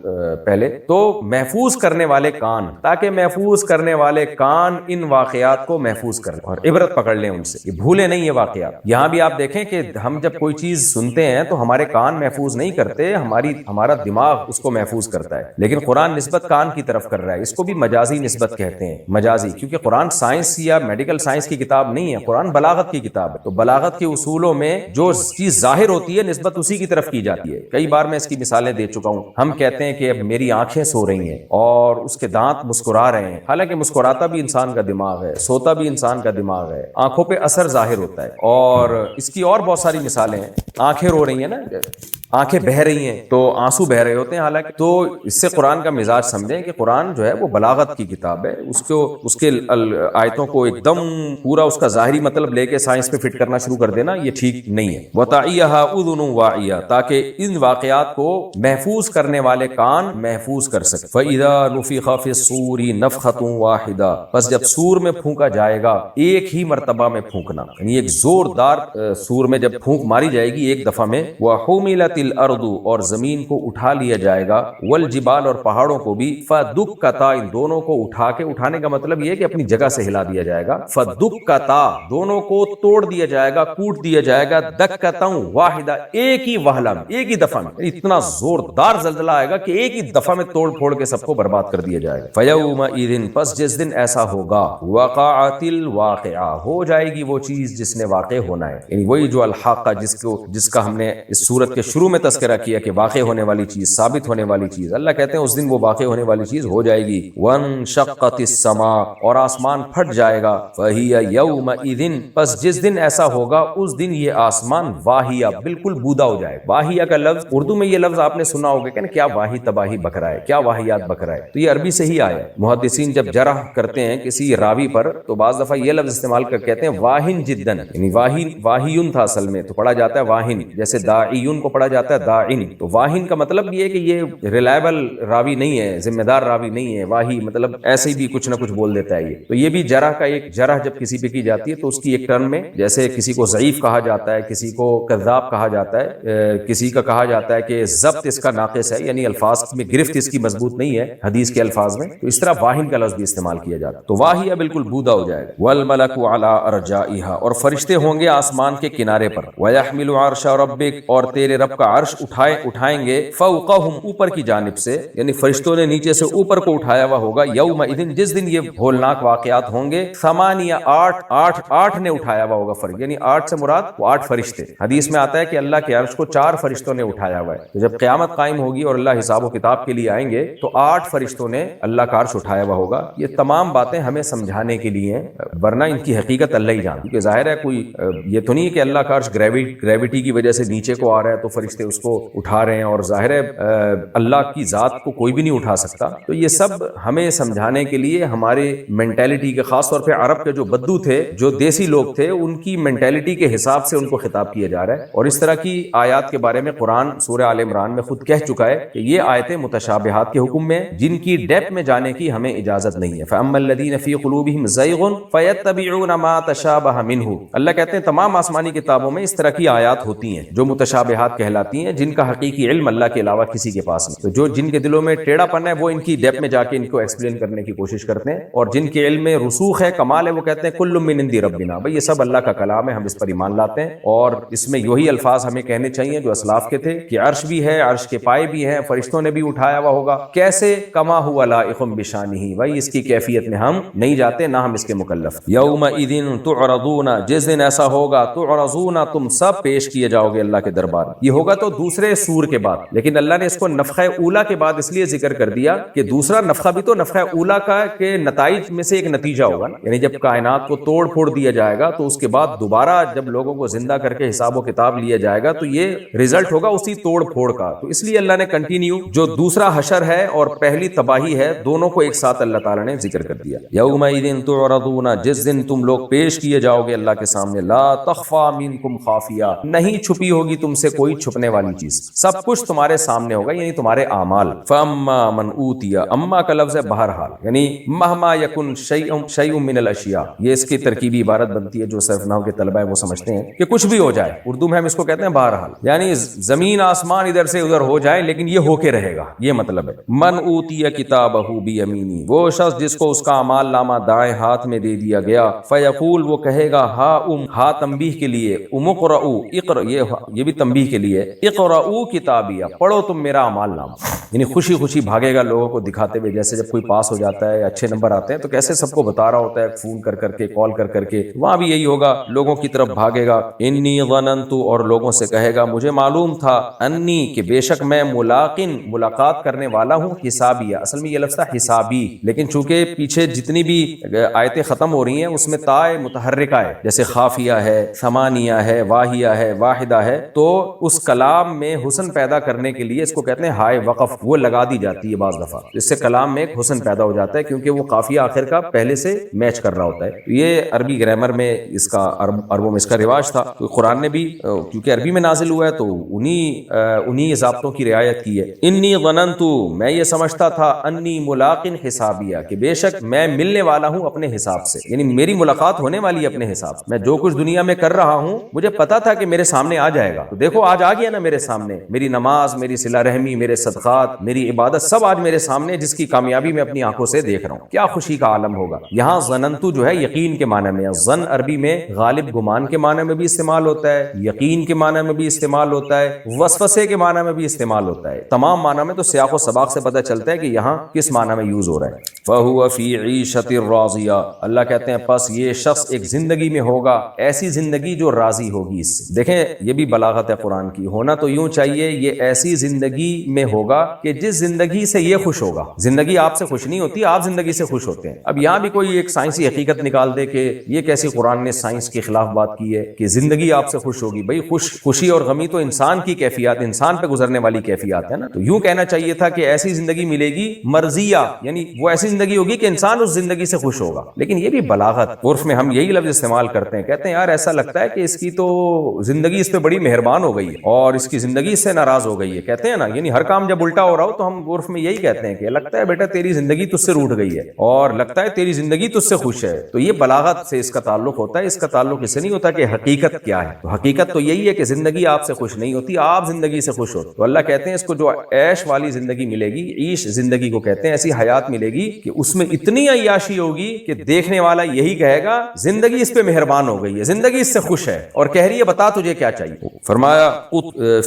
پہلے، تو محفوظ کرنے والے کان، تاکہ محفوظ کرنے والے کان ان واقعات کو محفوظ کر لیں اور عبرت پکڑ لیں ان سے، یہ بھولے نہیں یہ واقعات۔ یہاں بھی آپ دیکھیں کہ ہم جب کوئی چیز سنتے ہیں تو ہمارے کان محفوظ نہیں کرتے، ہمارا دماغ اس کو محفوظ کرتا ہے، لیکن قرآن نسبت کان کی طرف کر رہا ہے، اس کو بھی مجازی نسبت کہتے ہیں، مجازی، کیونکہ قرآن سائنس یا میڈیکل سائنس کی کتاب نہیں ہے، قرآن بلاغت کی کتاب ہے، تو بلاغت کے اصولوں میں جو چیز ظاہر ہوتی ہے نسبت اسی کی طرف کی جاتی ہے۔ کئی بار میں اس کی مثالیں دے چکا ہوں، ہم کہتے ہیں کہ اب میری آنکھیں سو رہی ہیں اور اس کے دانت مسکرا رہے ہیں، حالانکہ مسکراتا بھی انسان کا دماغ ہے، سوتا بھی انسان کا دماغ ہے، آنکھوں پہ اثر ظاہر ہوتا ہے، اور اس کی اور بہت ساری مثالیں ہیں۔ آنکھیں رو رہی ہیں نا، آنکھیں بہہ رہی ہیں تو آنسو بہہ رہے ہوتے ہیں، حالانکہ تو اس سے قرآن کا مزاج سمجھیں کہ قرآن جو ہے وہ بلاغت کی کتاب ہے، اس کے آیتوں کو ایک دم پورا اس کا ظاہری مطلب لے کے سائنس پہ فٹ کرنا شروع کر دینا یہ ٹھیک نہیں ہے۔ وَتَعِيَهَا أُذُنٌ وَاعِيَةٌ، تاکہ ان واقعات کو محفوظ کرنے والے کان محفوظ کر سکے۔ فَإِذَا نُفِخَ فِي الصُّورِ نَفْخَةٌ وَاحِدَةٌ، بس جب سور میں پھونکا جائے گا، ایک ہی مرتبہ میں پھونکنا، یعنی ایک زوردار سور میں جب پھونک ماری جائے گی ایک دفعہ میں، وَحُمِلَتِ الْأَرْضُ، اور زمین کو اٹھا لیا جائے گا، وَالْجِبَالُ، اور پہاڑوں کو بھی، فَدُكَّتَا، ان دونوں کو اٹھا کے، اٹھانے کا مطلب یہ ہے کہ اپنی جگہ سے ہلا دیا جائے گا، فَدُكَّتَا، دونوں کو توڑ دیا جائے گا، کوٹ دیا جائے گا، دَكَّةً وَاحِدَةً، ایک ہی وہلہ میں، ایک ہی دفعہ میں، اتنا زوردار زلزلہ آئے گا کہ ایک ہی دفعہ میں توڑ پھوڑ کے سب کو برباد کر دیا جائے گا۔ فَيَوْمَئِذٍ، پس جس دن ایسا ہوگا، وَقَعَتِ الْوَاقِعَةُ، ہو جائے گی وہ چیز جس نے واقع ہونا ہے، یعنی وہی جو الحاقہ، جس کا ہم نے اس سورت کے شروع میں تذکرہ کیا کہ واقع ہونے والی چیز، ثابت ہونے والی چیز، اللہ کہتے ہیں اس دن وہ واقع ہونے والی چیز ہو جائے گی۔ وَانشَقَّتِ السَّمَاءُ، اور آسمان پھٹ جائے گا، فَهِيَ يَوْمَئِذٍ، پس جس دن ایسا ہوگا اس دن یہ آسمان واہیہ، بالکل بودا ہو جائے۔ واہیہ کا لفظ اردو میں، یہ لفظ آپ نے سنا ہوگا کہ کیا واہی تباہی بک رہا ہے، کیا واہیات بک رہا ہے، تو یہ عربی سے ہی آیا ہے۔ محدثین جب جرح کرتے ہیں کسی راوی پر تو بعض دفعہ یہ لفظ استعمال کر کہتے ہیں واہن جدن، یعنی واہیون تھا اصل میں، تو پڑھا جاتا ہے واہن، جیسے داعیون کو پڑھا جاتا ہے داعن، تو واہن کا مطلب یہ ہے کہ یہ ریلائبل راوی نہیں ہے، ذمہ دار راوی نہیں ہے، واہی مطلب ایسے ہی بھی کچھ نہ کچھ بول دیتا ہے یہ، تو یہ بھی جرح کا ایک، جرح جب کسی پہ کی جاتی ہے تو اس کی ایک ٹرم میں، جیسے کسی کو ضعیف کہا جاتا ہے، کسی کو کذاب کہا جاتا ہے، کسی کا کہا جاتا ہے کہ ضبط اس کا ناقص ہے، یعنی الفاظ میں گرفت اس کی مضبوط نہیں ہے حدیث کے الفاظ میں، تو اس طرح واہن کا لفظ بھی استعمال کیا جاتا ہے، تو واہیہ بالکل بودا ہو جائے گا۔ والملک علی ارجائها، اور فرشتے ہوں گے آسمان کے کنارے پر، ویحمل عرش ربک، اور تیرے رب کا عرش اٹھائیں گے، فوقہم، اوپر کی جانب سے، یعنی فرشتوں نے نیچے سے اوپر کو اٹھایا ہوا ہوگا، یومئذ، جس دن یہ ہولناک واقعات ہوں گے، ثمانیہ، آٹھ نے اٹھایا ہوا ہوگا فرشتے، یعنی 8 سے مراد وہ 8 فرشتے۔ حدیث میں آتا ہے کہ اللہ کے عرش کو 4 فرشتوں نے اٹھایا ہوا ہے، تو جب قیامت قائم ہوگی اور اللہ حساب و کتاب کے لیے آئیں گے تو 8 فرشتوں نے اللہ کا عرش اٹھایا ہوا ہوگا۔ یہ تمام باتیں ہمیں سمجھانے کے لیے ہیں، ورنہ ان کی حقیقت اللہ ہی جانتا، کیونکہ ظاہر ہے کوئی یہ تو نہیں ہے کہ اللہ کا عرش گریویٹی کی وجہ سے نیچے کو آ رہا ہے تو فرشتے اس کو اٹھا رہے ہیں، اور ظاہر ہے اللہ کی ذات کو کوئی بھی نہیں اٹھا سکتا، تو یہ سب ہمیں سمجھانے کے لیے ہمارے مینٹیلٹی کے، خاص طور پہ عرب کے جو بدو تھے، جو دیسی لوگ تھے، ان کی مینٹیلٹی کے حساب سے ان کو خطاب کیا جا رہا ہے، اور اس طرح کی آیات کے بارے میں قرآن سورہ آل عمران میں خود کہہ چکا ہے کہ یہ آیتیں متشابہات کے حکم میں، جن کی ڈیپتھ میں جانے کی ہمیں اجازت نہیں ہے۔ فَأَمَّا الَّذِينَ فِي قُلُوبِهِمْ زَيْغٌ فَيَتَّبِعُونَ مَا تَشَابَهَ مِنْهُ، اللہ کہتے ہیں تمام آسمانی کتابوں میں اس طرح کی آیات ہوتی ہیں جو متشابہات کہلاتی ہیں، جن کا حقیقی علم اللہ کے علاوہ کسی کے پاس نہیں، تو جو جن کے دلوں میں ٹیڑھا پن ہے وہ ان کی ڈیپتھ میں جا کے ان کو ایکسپلین کرنے کی کوشش کرتے ہیں، اور جن کے علم میں رسوخ ہے، کمال ہے، وہ کہتے ہیں کل من عند ربنا، بھائی یہ سب اللہ کا کلام ہے، ہم اس پر ایمان لاتے ہیں، اور اس میں یہی الفاظ ہمیں کہنے چاہیے جو اسلاف کے تھے کہ عرش بھی ہے، عرش کے پائے بھی ہیں، فرشتوں نے بھی اٹھایا ہوا ہوگا، کیسے؟ کما ہوا لائق بشانہ، بھائی اس کی کیفیت میں ہم نہیں جاتے، نہ ہم اس کے مکلف۔ یومئذ تعرضون، جس دن ایسا ہوگا، تعرضون، تم سب پیش کیے جاؤ گے اللہ کے دربار، یہ ہوگا تو دوسرے سور کے بعد، لیکن اللہ نے اس کو نفخہ اولا کے بعد اس لیے ذکر کر دیا کہ دوسرا نفخہ بھی تو نفخہ اولا کا کے نتائج میں سے ایک نتیجہ ہوگا نا، یعنی جب کائنات کو توڑ پھوڑ دیا جائے گا تو اس کے بعد دوبارہ جب لوگوں کو زندہ کر کے حساب و کتاب لیا جائے گا تو یہ رزلٹ ہوگا اسی توڑ پھوڑ کا. تو اس لیے اللہ نے کنٹینیو جو دوسرا حشر ہے اور پہلی تباہی ہے دونوں کو ایک ساتھ اللہ تعالیٰ نے ذکر کر دیا. یومئذ تعرضون، جس دن تم لوگ پیش کیے جاؤ گے اللہ کے سامنے، لا تخفى منکم خافیہ، نہیں چھپی ہوگی تم سے کوئی چھپنے والی چیز، سب کچھ تمہارے سامنے ہوگا، یعنی تمہارے اعمال. فاما من اوتیا، اما کا لفظ ہے بہرحال، یعنی مہما یکن شیء من الاشیاء، یہ اس کی ترکیبی عبارت بنتی ہے جو صرف نحو کے طلبہ ہیں وہ سمجھتے ہیں کہ کچھ بھی ہو جائے، اردو میں ہم اس کو کہتے ہیں بہرحال، یعنی زمین آسمان ادھر سے ادھر ہو جائے لیکن یہ ہو کے رہے گا، یہ مطلب ہے. من اوتیا کتابہ بیمینی، وہ شخص جس کو اس کا اعمال نامہ دائیں ہاتھ میں دے دیا گیا، فیقول، وہ کہے گا ہا تنبیہ کے لیے، اقرؤ، یہ بھی تنبیہ کے لیے، اقرؤ کتابیہ، پڑھو تم میرا اعمال نامہ، یعنی خوشی خوشی بھاگے گا لوگوں کو دکھاتے ہوئے، جیسے جب کوئی پاس ہو جاتا ہے اچھے نمبر آتے ہیں تو کیسے سب کو بتا رہا ہوتا ہے فون کر کر کے، کال کر کر کے، وہاں بھی یہی ہوگا، لوگوں کی طرف بھاگے گا. انی ظننت، اور لوگوں سے کہے گا مجھے معلوم تھا، انی، کہ بے شک میں ملاقن، ملاقات کرنے والا ہوں، حسابیہ، اصل میں یہ لفظ تھا حسابی، لیکن چونکہ پیچھے جتنی بھی آیتیں ختم ہو رہی ہیں اس میں تائے متحرکہ ہے، جیسے خافیہ ہے، ثمانیہ ہے، واہیہ ہے، واحدہ ہے، تو اس کلام میں حسن پیدا کرنے کے لیے اس کو کہتے ہیں ہائے وقف، وہ لگا دی جاتی ہے بعض دفعہ، اس سے کلام میں ایک حسن پیدا ہو جاتا ہے کیونکہ وہ قافیہ آخر کا پہلے سے میچ کر رہا ہوتا ہے. یہ عربی گرامر میں اس کا عربوں میں اس کا رواج تھا، تو قرآن نے بھی کیونکہ عربی میں نازل ہوا ہے تو انہی ضابطوں کی رعایت کی ہے. انی ظننت، میں یہ سمجھتا تھا، انی ملاقن حسابیہ، کہ بے شک میں ملنے والا ہوں اپنے حساب سے، یعنی میری ملاقات ہونے والی ہے اپنے حساب سے، میں جو کچھ دنیا میں کر رہا ہوں مجھے پتا تھا کہ میرے سامنے آ جائے گا، تو دیکھو آج آ گیا نا میرے سامنے، میری نماز، میری صلہ رحمی، میرے صدقات، میری عبادت، سب آج میرے سامنے، جس کی کامیابی میں اپنی آنکھوں سے دیکھ رہا ہوں. کیا خوشی کا عالم ہوگا. یہاں ظننتو جو ہے یقین کے معنی میں، ظن عربی میں غالب گمان کے معنی میں بھی استعمال ہوتا ہے، یقین کے معنی میں بھی استعمال ہوتا ہے، وسوسے کے معنی میں بھی استعمال ہوتا ہے. تمام معنی میں تو سیاق و سباق سے پتہ چلتا ہے کہ یہاں کس معنی میں یوز ہو رہا ہے. فَهُوَ فِي عِيشَةٍ رَاضِيَةٍ، اللہ کہتے ہیں پس یہ شخص ایک زندگی میں ہوگا، ایسی زندگی جو راضی ہوگی اس سے. دیکھیں یہ بھی بلاغت ہے قرآن کی، ہونا تو یوں چاہیے یہ ایسی زندگی میں ہوگا کہ جس زندگی سے یہ خوش ہوگا. زندگی آپ سے خوش نہیں ہوتی، آپ زندگی سے خوش ہوتے ہیں. اب یہاں بھی کوئی ایک سائنسی حقیقت نکال دے کہ یہ کیسی قرآن نے سائنس کے خلاف بات کی ہے کہ زندگی آپ سے خوش ہوگی. بھائی خوشی اور غمی تو انسان کی کیفیات، انسان پہ گزرنے والی کیفیات ہے نا. تو یوں کہنا چاہیے تھا کہ ایسی زندگی ملے گی مرضیہ، یعنی وہ ایسی زندگی ہوگی کہ انسان اس زندگی سے خوش ہوگا. لیکن یہ بھی بلاغت، عرف میں ہم یہی لفظ استعمال کرتے ہیں، کہتے ہیں یار ایسا لگتا ہے کہ اس کی تو زندگی اس پہ بڑی مہربان ہو گئی ہے اور اس کی زندگی اس سے ناراض ہو گئی ہے. کہتے ہیں نا، یعنی ہر کام جب الٹا ہو رہا ہو تو ہم عرف میں یہی کہتے ہیں کہ لگتا ہے بیٹا تیری زندگی تجھ سے روٹھ گئی ہے اور لگتا ہے تیری زندگی تجھ سے خوش ہے. تو یہ بلاغت سے اس کا تعلق ہوتا ہے، اس کا تعلق اس سے نہیں ہوتا کہ حقیقت کیا ہے. تو حقیقت تو یہی ہے کہ زندگی آپ سے خوش نہیں ہوتی، آپ زندگی سے خوش ہوتے. تو اللہ کہتے ہیں اس کو جو عیش والی زندگی ملے گی، عیش زندگی کو کہتے ہیں، ایسی حیات ملے گی کہ اس میں اتنی عیاشی ہوگی کہ دیکھنے والا یہی کہے گا زندگی اس پہ مہربان ہو گئی ہے، زندگی اس سے خوش ہے، اور کہہ رہی ہے بتا تجھے کیا چاہیے. فرمایا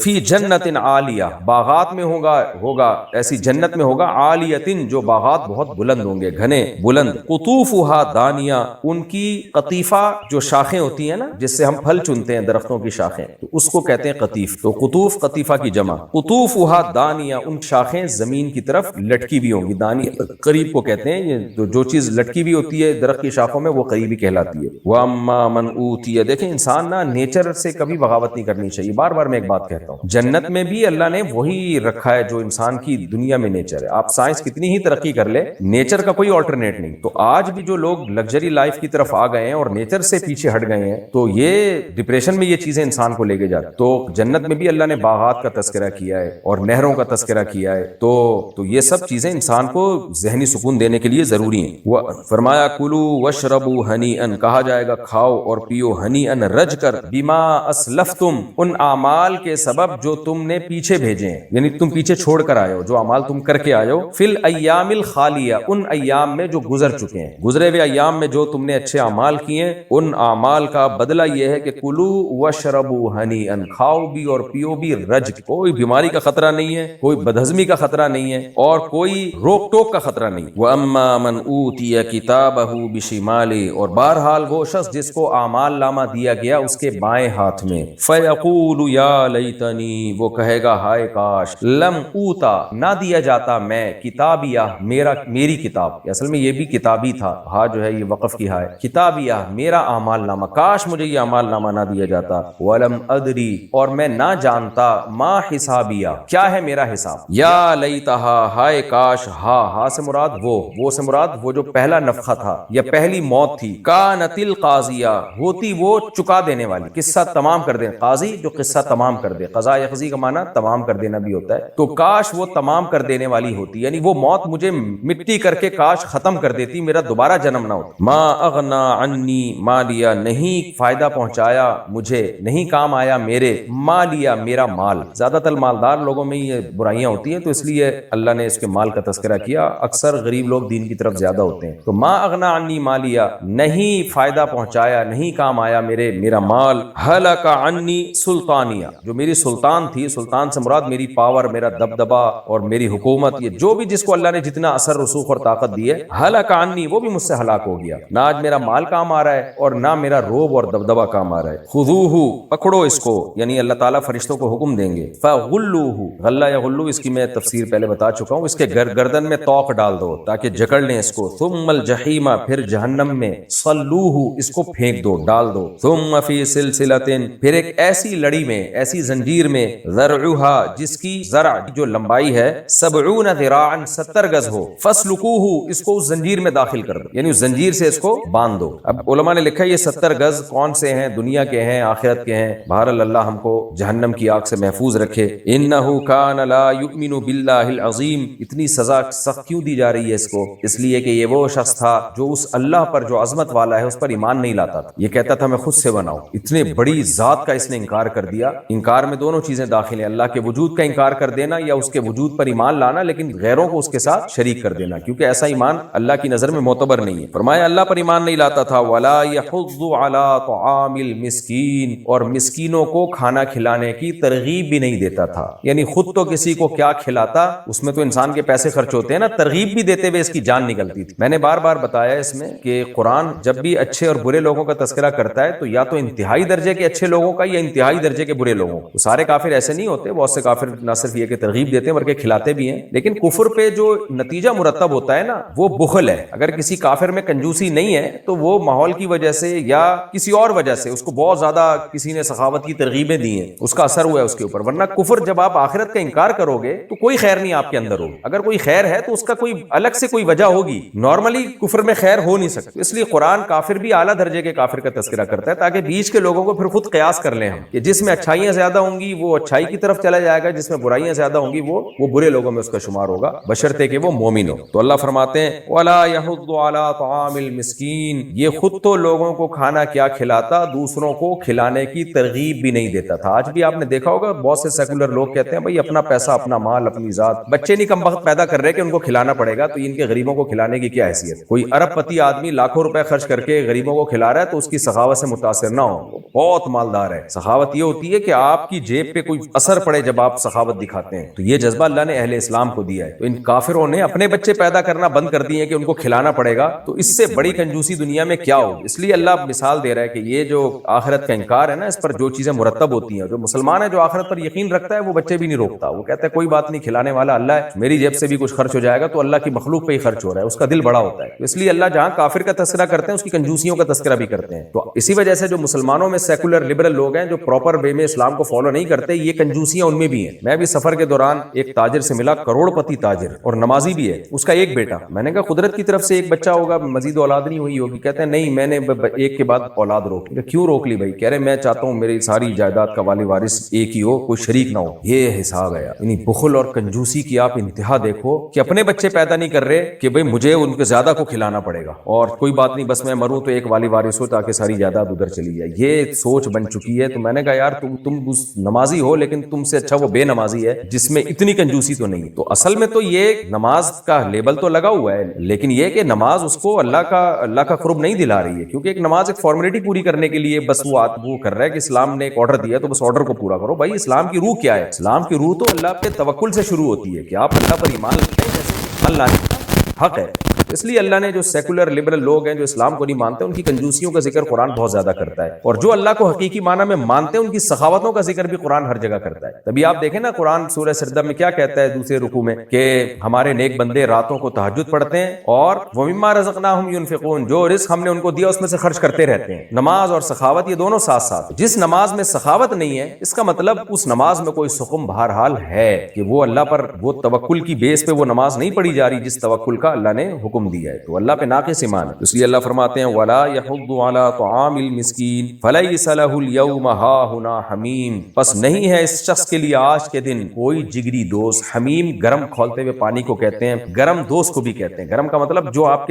فی جنت عالیہ، باغات میں ہوگا ایسی جنت میں ہوگا، عالیتن جو باغات بہت بلند ہوں گے، گھنے بلند، قطوفہا دانیہ، ان کی قطیفہ جو شاخیں ہوتی ہیں نا جس سے ہم پھل چنتے ہیں درختوں کی شاخیں، تو اس کو کہتے ہیں قطیف. تو قطوف قطیفہ کی جمع، قطوفہا دانیہ، ان شاخیں زمین کی طرف لٹکی بھی ہوں گی. دانیہ قریب کو کہتے ہیں، یہ جو چیز لٹکی بھی ہوتی ہے درخت کی شاخوں میں وہ قریبی کہلاتی ہے. وَأَمَّا مَنْ أُوتِيَ، دیکھیں انسان نا نیچر سے کبھی بغاوت نہیں کرنی چاہیے. بار بار میں ایک بات کہتا ہوں، جنت میں بھی اللہ نے وہی رکھا ہے جو انسان کی دنیا میں نیچر ہے. آپ سائنس کتنی ہی ترقی کر لے، نیچر کا کوئی آلٹرنیٹ نہیں. تو آج بھی جو لوگ لگژری لائف کی طرف آ گئے ہیں اور نیچر سے پیچھے ہٹ گئے ہیں تو یہ ڈپریشن میں یہ چیزیں انسان کو لے کے جاتی. تو جنت میں بھی اللہ نے باغات کا تذکرہ کیا ہے اور نہروں کا تذکرہ کیا ہے. تو یہ سب چیزیں انسان کو ذہنی سکون دینے کے لیے ضروری ہیں. فرمایا کلو وشربو ہنی ان، کہا جائے گا کھاؤ اور پیو، ہنی ان رج کر، بما اسلفتم، ان اعمال کے سبب جو تم نے پیچھے بھیجے ہیں، یعنی تم پیچھے چھوڑ کر آئے ہو، جو اعمال تم کر کے آئے ہو، فی الایام الخالیہ، ان ایام میں جو گزر چکے ہیں، گزرے ہوئے ایام میں جو تم نے اچھے اعمال کیے ہیں ان اعمال کا بدلہ یہ ہے کہ کلو وشربو ہنی ان، کھاؤ بھی اور پیو بھی رج، کوئی بیماری کا خطرہ نہیں ہے، کوئی بدہضمی کا خطرہ نہیں ہے اور کوئی روک ٹوک کا خطرہ نہیں. وَأَمَّا مَنْ أُوتِيَ كِتَابَهُ بِشِمَالِهِ، اور بہرحال وہ شخص جس کو اعمال نامہ دیا گیا اس کے بائیں ہاتھ میں، فَيَقُولُ يَا لیتنی، وہ کہے گا ہائے کاش، لم اوتا، نہ دیا جاتا میں، کتابیہ، میری کتاب، اصل میں یہ بھی کتابی تھا، ہا جو ہے یہ وقف کی ہا ہے، کتابیہ میرا اعمال نامہ، کاش مجھے یہ اعمال نامہ نہ دیا جاتا، ولم ادری، اور میں نہ جانتا، ما حسابیہ، کیا ہے میرا حساب، یا لیتہا، ہائے کاش، ہا سے مراد وہ سے مراد وہ جو پہلا نفخہ تھا یا پہلی موت تھی، کانت القاضیہ، ہوتی وہ چکا دینے والی، قصہ تمام کر دے، قاضی جو قصہ تمام کر دے، قضا یقضی کا معنی تمام کر دینا بھی ہوتا ہے، تو کاش وہ تمام کر دینے والی ہوتی، یعنی وہ موت مجھے مٹی کر کے کاش ختم کر دیتی، میرا دوبارہ جنم نہ ہوتا، ما اغنا عنی مالیا، نہیں فائدہ پہنچایا مجھے، نہیں کام آیا میرے، مالیا میرا مال، زیادہ تر مالدار لوگوں میں یہ برائیاں ہوتی ہیں تو اس لیے اللہ نے اس کے مال کا تذکرہ کیا، اکثر غریب لوگ دین کی طرف زیادہ ہوتے ہیں، تو ما اغنا عنی مالیا، نہیں فائدہ پہنچایا، نہیں کام آیا میرا مال، ہلک عنی سلطانیہ، جو میری سلطان تھی، سلطان سے مراد میری پاور، میرا دبدبا اور میری حکومت، یہ جو بھی جس کو اللہ نے جتنا اثر رسوخ اور طاقت دی ہے، ہلک عنی، وہ بھی مجھ سے ہلاک ہو گیا، نہ آج میرا مال کام آ رہا ہے اور نہ میرا روب اور دبدبا کام آ رہا ہے، خذوہ، پکڑو اس کو، یعنی اللہ تعالیٰ فرشتوں کو حکم دیں گے، فغلوہ، غلہ یا غلو اس کی میں تفسیر پہلے بتا چکا ہوں، اس کے گردن میں توق ڈال دو تاکہ جکڑ لیں اس کو، ثم الجحیم، پھر جہنم میں، صلوہ، اس کو پھینک دو، ڈال دو، ثم فی سلسلۃ، پھر ایک ایسی لڑی میں، ایسی زنجیر میں، ذرعھا، جس کی ذرع جو لمبائی ہے 70 ذراعا، 70 گز ہو، فاسلکوہ، اس کو اس زنجیر میں داخل کر دو، یعنی اس زنجیر سے اس کو باندھ دو۔ اب علماء نے لکھا یہ 70 گز کون سے ہیں، دنیا کے ہیں، آخرت کے ہیں، بہرحال اللہ ہم کو جہنم کی آگ سے محفوظ رکھے۔ انہ کان لا یؤمن باللہ العظیم، اتنی سزا سخت کیوں دی جا رہی ہے اس کو؟ اس لیے کہ یہ وہ شخص تھا جو اس اللہ پر جو عظمت والا ہے اس پر ایمان نہیں لاتا تھا، یہ کہتا تھا میں خود سے بناؤں، اتنے بڑی ذات کا اس نے انکار کر دیا۔ انکار میں دونوں چیزیں داخل ہیں، اللہ کے وجود کا انکار کر دینا یا اس کے وجود پر ایمان لانا لیکن غیروں کو اس کے ساتھ شریک کر دینا، کیونکہ ایسا ایمان اللہ کی نظر میں معتبر نہیں ہے۔ فرمایا اللہ پر ایمان نہیں لاتا تھا، ولا یحض علی طعام المسکین، اور مسکینوں کو کھانا کھلانے کی ترغیب بھی نہیں دیتا تھا، یعنی خود تو کسی کو کیا کھلاتا، اس میں تو انسان کے پیسے خرچ ہوتے ہیں نا، ترغیب بھی دیتے ہوئے اس کی جان نکلتی تھی۔ میں نے بار بار بتایا اس میں کہ قرآن جب بھی اچھے اور برے لوگوں کا تذکرہ کرتا ہے تو یا تو انتہائی درجے کے اچھے لوگوں کا یا انتہائی درجے کے برے لوگوں کا۔ سارے کافر ایسے نہیں ہوتے، بہت سے کافر نہ صرف یہ کہ ترغیب دیتے ہیں بلکہ کھلاتے بھی ہیں، لیکن کفر پہ جو نتیجہ مرتب ہوتا ہے نا وہ بخل ہے۔ اگر کسی کافر میں کنجوسی نہیں ہے تو وہ ماحول کی وجہ سے یا کسی اور وجہ سے اس کو بہت زیادہ کسی نے سخاوت کی ترغیبیں دی ہیں، اس کا اثر ہوا ہے اس کے اوپر، ورنہ کفر جب آپ آخرت کا انکار کرو گے تو کوئی خیر نہیں آپ کے اندر ہوگی۔ اگر کوئی خیر ہے تو اس کا کوئی الگ سے کوئی وجہ ہوگی، نارملی کفر میں خیر ہو نہیں سکتی۔ اس لیے قرآن کافر بھی اعلیٰ درجے کے کافر کا تذکرہ کرتا ہے تاکہ بیچ کے لوگوں کو پھر خود قیاس کر لیں ہم کہ جس میں اچھائیاں زیادہ ہوں گی وہ اچھائی کی طرف چلا جائے گا، جس میں برائیاں زیادہ ہوں گی وہ برے لوگوں میں اس کا شمار ہوگا، بشرطے کہ وہ مومن ہو۔ تو اللہ فرماتے ہیں وَلَا يَحُضُّ عَلَىٰ طَعَامِ الْمِسْكِينِ، یہ خود تو لوگوں کو کھانا کیا کھلاتا، دوسروں کو کھلانے کی ترغیب بھی نہیں دیتا تھا۔ آج بھی آپ نے دیکھا ہوگا بہت سے سیکولر لوگ کہتے ہیں بھائی اپنا پیسہ، اپنا مال، اپنی ذات، بچے نہیں کم وقت پیدا کر رہے کہ ان کو کھلانا پڑے گا، تو ان کے غریبوں کو کھلانے کی کیا حیثیت؟ کوئی ارب پتی آدمی لاکھوں روپے خرچ کر کے غریبوں کو کھلا رہا ہے تو اس کی سخاوت سے متاثر نہ ہو، وہ بہت مالدار ہے۔ سخاوت یہ ہوتی ہے کہ آپ کی جیب پہ کوئی اثر پڑے جب آپ سخاوت دکھاتے ہیں، تو یہ جذبہ اللہ نے اہل اسلام کو دیا ہے۔ تو ان کافروں نے اپنے بچے پیدا کرنا بند کر دیے کہ ان کو کھلانا پڑے گا، تو اس سے بڑی کنجوسی دنیا میں کیا ہوگی؟ اس لیے اللہ مثال دے رہا ہے کہ یہ جو آخرت کا انکار ہے نا، اس پر جو چیزیں مرتب ہوتی ہیں، جو مسلمان ہے جو آخرت پر یقین رکھتا ہے وہ بچے بھی نہیں روکتا، وہ کہتا ہے کوئی بات نہیں، کھلانے والا اللہ ہے، میری جیب سے بھی کچھ خرچ ہو جائے گا تو اللہ کی مخلوق پہ ہی خرچ ہو رہا ہے، اس کا دل بڑا ہوتا ہے۔ اس لیے اللہ جہاں کافر کا تذکرہ کرتے ہیں اس کی کنجوسیوں کا تذکرہ بھی کرتے ہیں۔ تو اسی وجہ سے جو مسلمانوں میں سیکولر لبرل لوگ ہیں جو پراپر وے میں اسلام کو فالو نہیں کرتے، یہ کنجوسیاں ان میں بھی ہیں۔ میں بھی سفر کے دوران ایک تاجر سے ملا، کروڑ پتی تاجر اور نمازی بھی ہے، اس کا ایک بیٹا۔ میں نے کہا قدرت کی طرف سے ایک بچہ ہوگا، مزید اولاد نہیں ہوئی ہوگی؟ کہتے ہیں نہیں، میں نے ایک کے بعد اولاد روک لی۔ کیوں روک لی بھائی؟ کہہ رہے میں چاہتا ہوں میری ساری جائیداد کا والی وارث ایک ہی ہو، کوئی شریک نہ ہو۔ یہ حساب ہے یعنی بخل اور کنجوسی کی آپ انتہا دیکھو کہ اپنے بچے پیدا نہیں کر رہے کہ بھئی مجھے ان کے زیادہ کو کھلانا پڑے گا، اور کوئی بات نہیں بس میں مروں تو ایک والی وارث ہو تاکہ ساری جائیداد ادھر چلی جائے۔ یہ سوچ بن چکی ہے۔ تو میں نے کہا یار تم نمازی ہو لیکن تم سے اچھا وہ بے نمازی ہے جس میں اتنی کنجوسی تو نہیں۔ تو اصل میں تو یہ نماز کا لیبل تو لگا ہوا ہے، لیکن یہ کہ نماز اس کو اللہ کا قرب نہیں دلا رہی ہے، کیونکہ ایک نماز ایک فارمیلٹی پوری کرنے کے لیے بس وہ کر رہا ہے کہ اسلام نے ایک آرڈر دیا تو بس آرڈر کو پورا کرو۔ بھائی اسلام کی روح کیا ہے؟ اسلام کی روح تو اللہ پہ توکل سے شروع ہوتی ہے کہ آپ اللہ پر ایمان رکھیں، ایمان لانے کا حق ہے۔ اس لیے اللہ نے جو سیکولر لبرل لوگ ہیں جو اسلام کو نہیں مانتے ان کی کنجوسیوں کا ذکر قرآن بہت زیادہ کرتا ہے, اور جو اللہ کو حقیقی معنی میں مانتے ہیں ان کی سخاوتوں کا ذکر بھی قرآن ہر جگہ کرتا ہے. تبھی آپ دیکھیں نا قرآن سورہ سجدہ میں کیا کہتا ہے دوسرے رکوع میں کہ ہمارے نیک بندے راتوں کو تہجد پڑھتے ہیں اور وَمِمَّا رَزَقْنَاهُمْ يُنْفِقُونَ, جو رزق ہم نے ان کو دیا اس میں سے خرچ کرتے رہتے ہیں. نماز اور سخاوت یہ دونوں ساتھ ساتھ. جس نماز میں سخاوت نہیں ہے اس کا مطلب اس نماز میں کوئی سقم بہرحال ہے کہ وہ اللہ پر وہ توکل کی بیس پہ وہ نماز نہیں پڑھی جا رہی جس توکل کا اللہ نے حکم دیا ہے. تو اللہ پہ ناقص ایمان ہے. اس لیے اللہ فرماتے ہیں وَلَا يَحُضُّ عَلَىٰ طَعَامِ الْمِسْكِينِ فَلَيْسَ لَهُ الْيَوْمَ هَاهُنَا حَمِيمٌ, بس نہیں ہے اس شخص کے لیے آج کے دن کوئی جگری دوست. حمیم گرم کھولتے ہوئے پانی کو کہتے ہیں, گرم دوست کو بھی کہتے ہیں. گرم کا مطلب جو آپ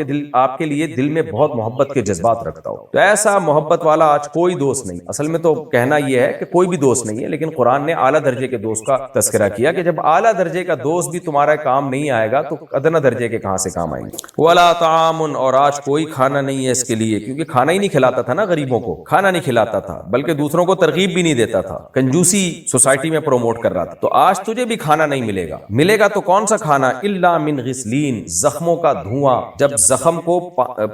کے لیے دل میں بہت محبت کے جذبات رکھتا ہو. تو ایسا محبت والا آج کوئی دوست نہیں. اصل میں تو کہنا یہ ہے کہ کوئی بھی دوست نہیں ہے, لیکن قرآن نے اعلیٰ درجے کے دوست کا تذکرہ کیا کہ جب اعلیٰ درجے کا دوست بھی تمہارا کام نہیں آئے گا تو ادنی درجے کے کہاں سے کام آئیں گے. ولا طعام, اور آج کوئی کھانا نہیں ہے اس کے لیے, کیونکہ کھانا ہی نہیں کھلاتا تھا نا غریبوں کو, کھانا نہیں کھلاتا تھا بلکہ دوسروں کو ترغیب بھی نہیں دیتا تھا, کنجوسی سوسائٹی میں پروموٹ کر رہا تھا. تو آج تجھے بھی کھانا نہیں ملے گا. ملے گا تو کون سا کھانا؟ الا من غسلین, زخموں کا دھواں. جب زخم کو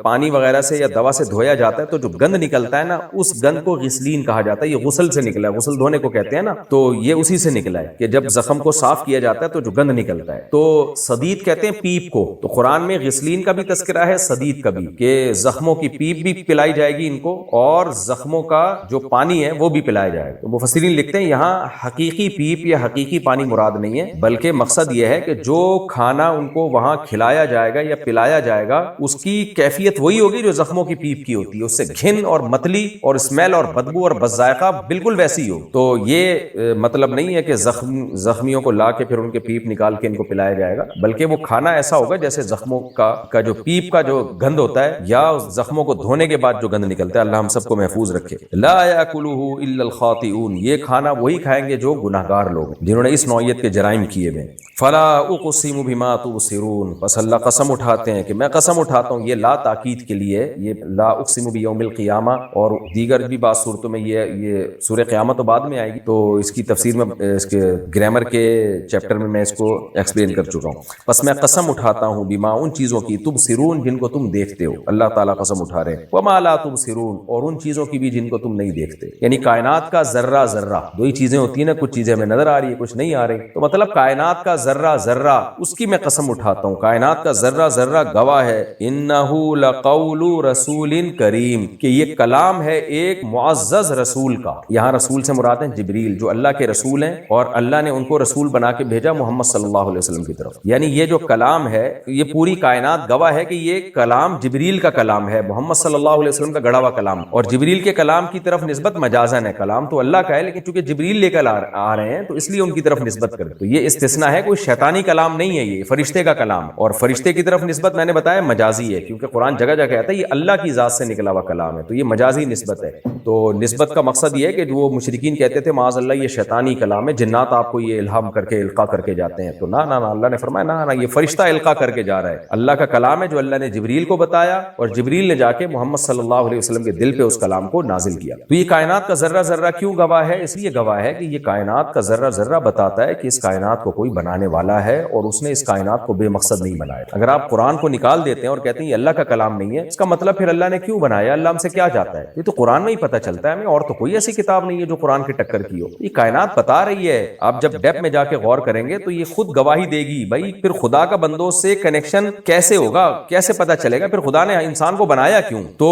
پانی وغیرہ سے یا دوا سے دھویا جاتا ہے تو جو گند نکلتا ہے نا اس گند کو غسلین کہا جاتا ہے. یہ غسل سے نکلا ہے, غسل دھونے کو کہتے ہیں نا, تو یہ اسی سے نکلا ہے کہ جب زخم کو صاف کیا جاتا ہے تو جو گند نکلتا ہے. تو صدید کہتے ہیں پیپ کو. تو قرآن میں غسلین کا بھی تذکرہ ہے, صدید کا بھی, کہ زخموں کی پیپ بھی پلائی جائے گی ان کو اور زخموں کا جو پانی ہے وہ بھی پلایا جائے گا. تو مفسرین لکھتے ہیں یہاں حقیقی پیپ یا حقیقی پانی مراد نہیں ہے, بلکہ مقصد یہ ہے کہ جو کھانا ان کو وہاں کھلایا جائے گا یا پلایا جائے گا اس کی کیفیت وہی ہوگی جو زخموں کی پیپ کی ہوتی ہے. اس سے گھن اور متلی اور اسمیل اور بدبو اور بذائقہ بالکل ویسی ہو. تو یہ مطلب نہیں ہے کہ زخمیوں کو لا کے پھر ان کے پیپ نکال کے ان کو پلایا جائے گا, بلکہ وہ کھانا ایسا ہوگا جیسے زخموں کا جو پیپ کا جو گند ہوتا ہے یا زخموں کو دھونے کے بعد جو گند نکلتا ہے. اللہ ہم سب کو محفوظ رکھے. لا یاکلہ الا الخاطئون, یہ کھانا وہی کھائیں گے جو گناہگار لوگ ہیں, جنہوں نے اس نوعیت کے جرائم کیے ہوئے. فلا اقسم بما تبصرون, پس اللہ قسم اٹھاتے ہیں کہ میں قسم اٹھاتا ہوں. یہ لا تاکید کے لیے, یہ لا اقسم بیوم القیامہ اور دیگر بھی بعض صورتوں میں یہ سورہ قیامت تو بعد میں آئے گی, تو اس کی تفسیر میں اس کے گرامر کے چیپٹر میں اس کو ایکسپلین کر چکا ہوں. پس میں قسم اٹھاتا ہوں بما, ان چیزوں کی, تبصرون جن کو تم دیکھتے ہو. اللہ تعالیٰ قسم اٹھا رہے ہیں. وما لا تبصرون, اور ان چیزوں کی بھی جن کو تم نہیں دیکھتے. یعنی کائنات کا ذرہ ذرہ, دو ہی چیزیں ہوتی ہیں نا, کچھ چیزیں ہمیں نظر آ رہی ہے کچھ نہیں آ رہی, تو مطلب کائنات کا ذرہ ذرہ اس کی میں قسم اٹھاتا ہوں. کائنات کا ذرہ ذرہ گواہ ہے. انہ لقول رسول کریم, کہ یہ کلام ہے ایک معزز رسول کا. یہاں رسول سے مراد ہیں جبریل جو اللہ کے رسول ہیں, اور اللہ نے ان کو رسول بنا کے بھیجا محمد صلی اللہ علیہ وسلم کی طرف. یعنی یہ جو کلام ہے یہ پوری کائنات گواہ ہے کہ یہ کلام جبریل کا کلام ہے, محمد صلی اللہ علیہ وسلم کا گڑھا ہوا کلام. اور جبریل کے کلام کی طرف نسبت مجازن ہے, کلام تو اللہ کا ہے لیکن چونکہ جبریل لے کر آ رہے ہیں تو اس لیے ان کی طرف نسبت کرتے. تو یہ استثناء ہے, کوئی شیطانی کلام نہیں ہے, یہ فرشتے کا کلام. اور فرشتے کی طرف نسبت میں نے بتایا مجازی ہے, کیونکہ قرآن جگہ جگہ کہتا ہے یہ اللہ کی ذات سے نکلا ہوا کلام ہے, تو یہ مجازی نسبت ہے. تو نسبت کا مقصد یہ ہے کہ جو مشرکین کہتے تھے معاذ اللہ یہ شیطانی کلام ہے, جنات آپ کو یہ الہام کر کے القا کر کے جاتے ہیں, تو نہ اللہ نے فرمایا نہ یہ فرشتہ القا کر کے جا رہا ہے. اللہ کا کلام ہے جو اللہ نے جبریل کو بتایا, اور جبریل نے جا کے محمد صلی اللہ علیہ وسلم کے دل پہ اس کلام کو نازل کیا. تو یہ کائنات کا ذرہ ذرہ کیوں گواہ ہے؟ اس لیے گواہ ہے کہ یہ کائنات کا ذرہ ذرہ بتاتا ہے کہ اس کائنات کو کوئی بنانے والا ہے, اور اس نے اس کائنات کو بے مقصد نہیں بنایا. اگر آپ قرآن کو نکال دیتے ہیں اور کہتے ہیں یہ اللہ کا کلام نہیں ہے, اس کا مطلب پھر اللہ نے کیوں بنایا, اللہ ہم سے کیا چاہتا ہے؟ یہ تو قرآن میں ہی پتہ چلتا ہے ہمیں, اور تو کوئی ایسی کتاب نہیں ہے جو قرآن کی ٹکر کی ہو. یہ کائنات بتا رہی ہے. آپ جب ڈیپ میں جا کے غور کریں گے تو یہ خود گواہی دے گی. بھائی پھر خدا کا بندوں سے کنیکشن کیسے ہوگا, کیسے پتہ چلے گا پھر خدا نے انسان کو بنایا کیوں؟ تو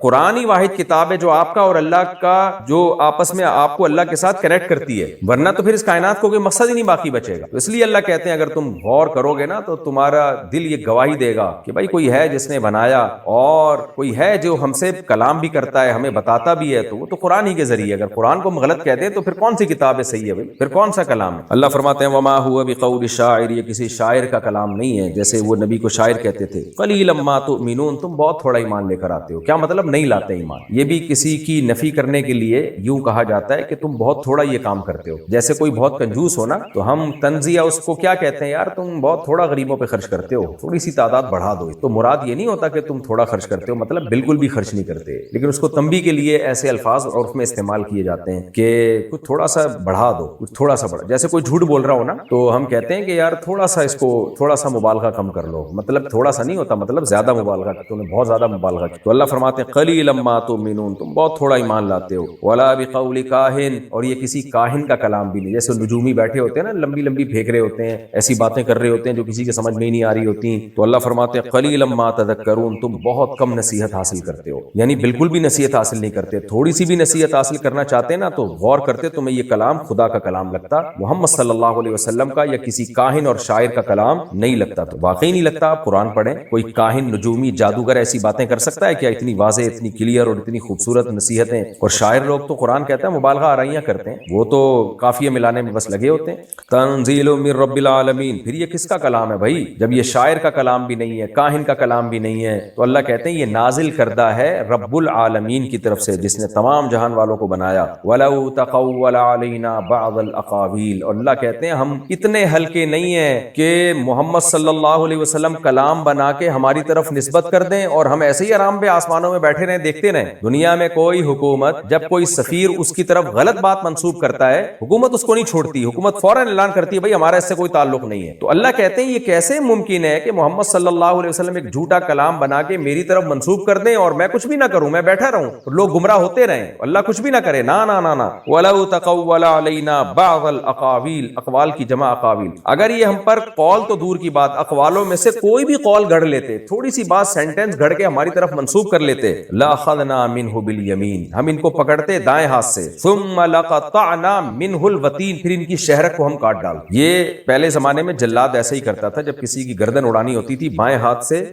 قرآن ہی واحد کتاب ہے جو آپ کا اور اللہ کا جو آپس میں آپ کو اللہ کے ساتھ کنیکٹ کرتی ہے, ورنہ تو پھر اس کائنات کو کوئی مقصد ہی نہیں باقی بچے گا. تو اس لیے اللہ کہتے ہیں اگر تم غور کرو گے نا تو تمہارا دل یہ گواہی دے گا کہ بھائی کوئی ہے جس نے بنایا, اور کوئی ہے جو ہم سے کلام بھی کرتا ہے, ہمیں بتاتا بھی ہے, تو وہ تو قرآن ہی کے ذریعے. اگر قرآن کو غلط کہتے ہیں تو پھر کون سی کتاب ہے صحیح ہے بھائی, پھر کون سا کلام ہے؟ اللہ فرماتے ہیں وما هو بقول شاعر, یہ کسی شاعر کا کلام نہیں ہے جیسے وہ نبی کو شاعر کہتے تھے. قلیلا ما تؤمنون, تم بہت تھوڑا ایمان لے کر آتے ہو. کیا مطلب نہیں لاتے ایمان؟ یہ بھی کسی کی نفی کرنے کے لیے یوں کہا جاتا ہے کہ تم بہت تھوڑا یہ کام کرتے ہو. جیسے کوئی بہت کنجوس ہو نا تو ہم تنزیہ اس کو کیا کہتے ہیں, یار تم بہت تھوڑا غریبوں پہ خرچ کرتے ہو, تھوڑی سی تعداد بڑھا دو. تو مراد یہ نہیں ہوتا کہ تم تھوڑا خرچ کرتے ہو, مطلب بالکل بھی خرچ نہیں کرتے, لیکن اس کو تنبیہ کے لیے ایسے الفاظ عرف میں استعمال کیے جاتے ہیں کہ کچھ تھوڑا سا بڑھا دو, کچھ تھوڑا سا بڑھا. جیسے کوئی جھوٹ بول رہا ہو نا تو ہم کہتے ہیں کہ یار تھوڑا سا اس کو تھوڑا سا مبالغہ کم کر لو, کرو, مطلب تھوڑا سا نہیں ہوتا, مطلب زیادہ مبالغہ, تو نے بہت زیادہ مبالغہ کی. تو اللہ فرماتے ہیں قلیلا ما تؤمنون, تم بہت تھوڑا ایمان لاتے ہو. ولا بقول کاہن, اور یہ کسی کاہن کا کلام بھی نہیں, جیسے نجومی بیٹھے ہوتے ہیں نا, لمبی لمبی پھینک رہے ہوتے ہیں, ایسی باتیں کر رہے ہوتے ہیں جو کسی کے سمجھ میں ہی نہیں آ رہی ہوتی. تو اللہ فرماتے ہیں قلیلا ما تذکرون, تم بہت کم نصیحت حاصل کرتے ہو, یعنی بالکل بھی نصیحت حاصل نہیں کرتے. تھوڑی سی بھی نصیحت حاصل کرنا چاہتے نا تو غور کرتے, تمہیں یہ کلام خدا کا کلام لگتا, محمد صلی اللہ علیہ وسلم کا یا کسی کاہن اور شاعر کا کلام نہیں لگتا. تو واقعی نہیں لگتا. آپ قرآن پڑھیں, کوئی کاہن, نجومی, جادوگر ایسی باتیں کر سکتا ہے کیا؟ اتنی واضح, اتنی کلیئر اور اتنی خوبصورت نصیحتیں. اور شاعر لوگ تو قرآن کہتا ہے مبالغہ آرائیاں کرتے ہیں, وہ تو قافیے ملانے میں بس لگے ہوتے ہیں. تنزیل من رب العالمین, پھر یہ کس کا کلام ہے بھائی جب یہ شاعر کا کلام بھی نہیں ہے, کاہن کا کلام بھی نہیں ہے؟ تو اللہ کہتے ہیں یہ نازل کردہ ہے رب العالمین کی طرف سے, جس نے تمام جہان والوں کو بنایا. وَلَوْ تَقَوَّلَ عَلَيْنَا بَعْضَ الْأَقَاوِيلِ, اور اللہ کہتے ہیں ہم اتنے ہلکے نہیں ہیں کہ محمد صلی اللہ علیہ وسلم کلام بنا کے ہماری طرف نسبت کر دیں اور ہم ایسے ہی آرام پہ آسمانوں میں بیٹھے رہیں, دیکھتے رہیں. دنیا میں کوئی حکومت جب کوئی سفیر اس کی طرف غلط بات منسوب کرتا ہے, حکومت اس کو نہیں چھوڑتی, حکومت فوراً اعلان کرتی ہے بھائی ہمارا اس سے کوئی تعلق نہیں ہے. تو اللہ کہتے ہیں یہ کیسے ممکن ہے کہ محمد صلی اللہ علیہ وسلم ایک جھوٹا کلام بنا کے میری طرف منسوب کر دیں اور میں کچھ بھی نہ کروں, میں بیٹھا رہوں, لوگ گمراہ ہوتے رہیں, اللہ کچھ بھی نہ کرے. نا نا نا نا. وَلَوْ تَقَوَّلَ عَلَيْنَا بَعْضَ الْأَقَاوِيلِ, اقوال کی جمع اقاویل. اگر یہ ہم پر قول تو دور کی بات, اقوالوں میں سے کوئی بھی قول گھڑ لیتے, تھوڑی سی بات سینٹنس گھڑ کے ہماری طرف منسوب کر لیتے, لَأَخَذْنَا مِنْهُ بِالْيَمِينِ, ہم ان کو پکڑتے دائیں ہاتھ سے. ثُمَّ لَقَطَعْنَا مِنْهُ الْوَتِينَ, پھر ان کی شہرک کو ہم کاٹ ڈال. یہ پہلے زمانے میں جلاد ایسا ہی کرتا تھا, جب کسی کی گردن اڑانی ہوتی تھی بائیں ہاتھ سے,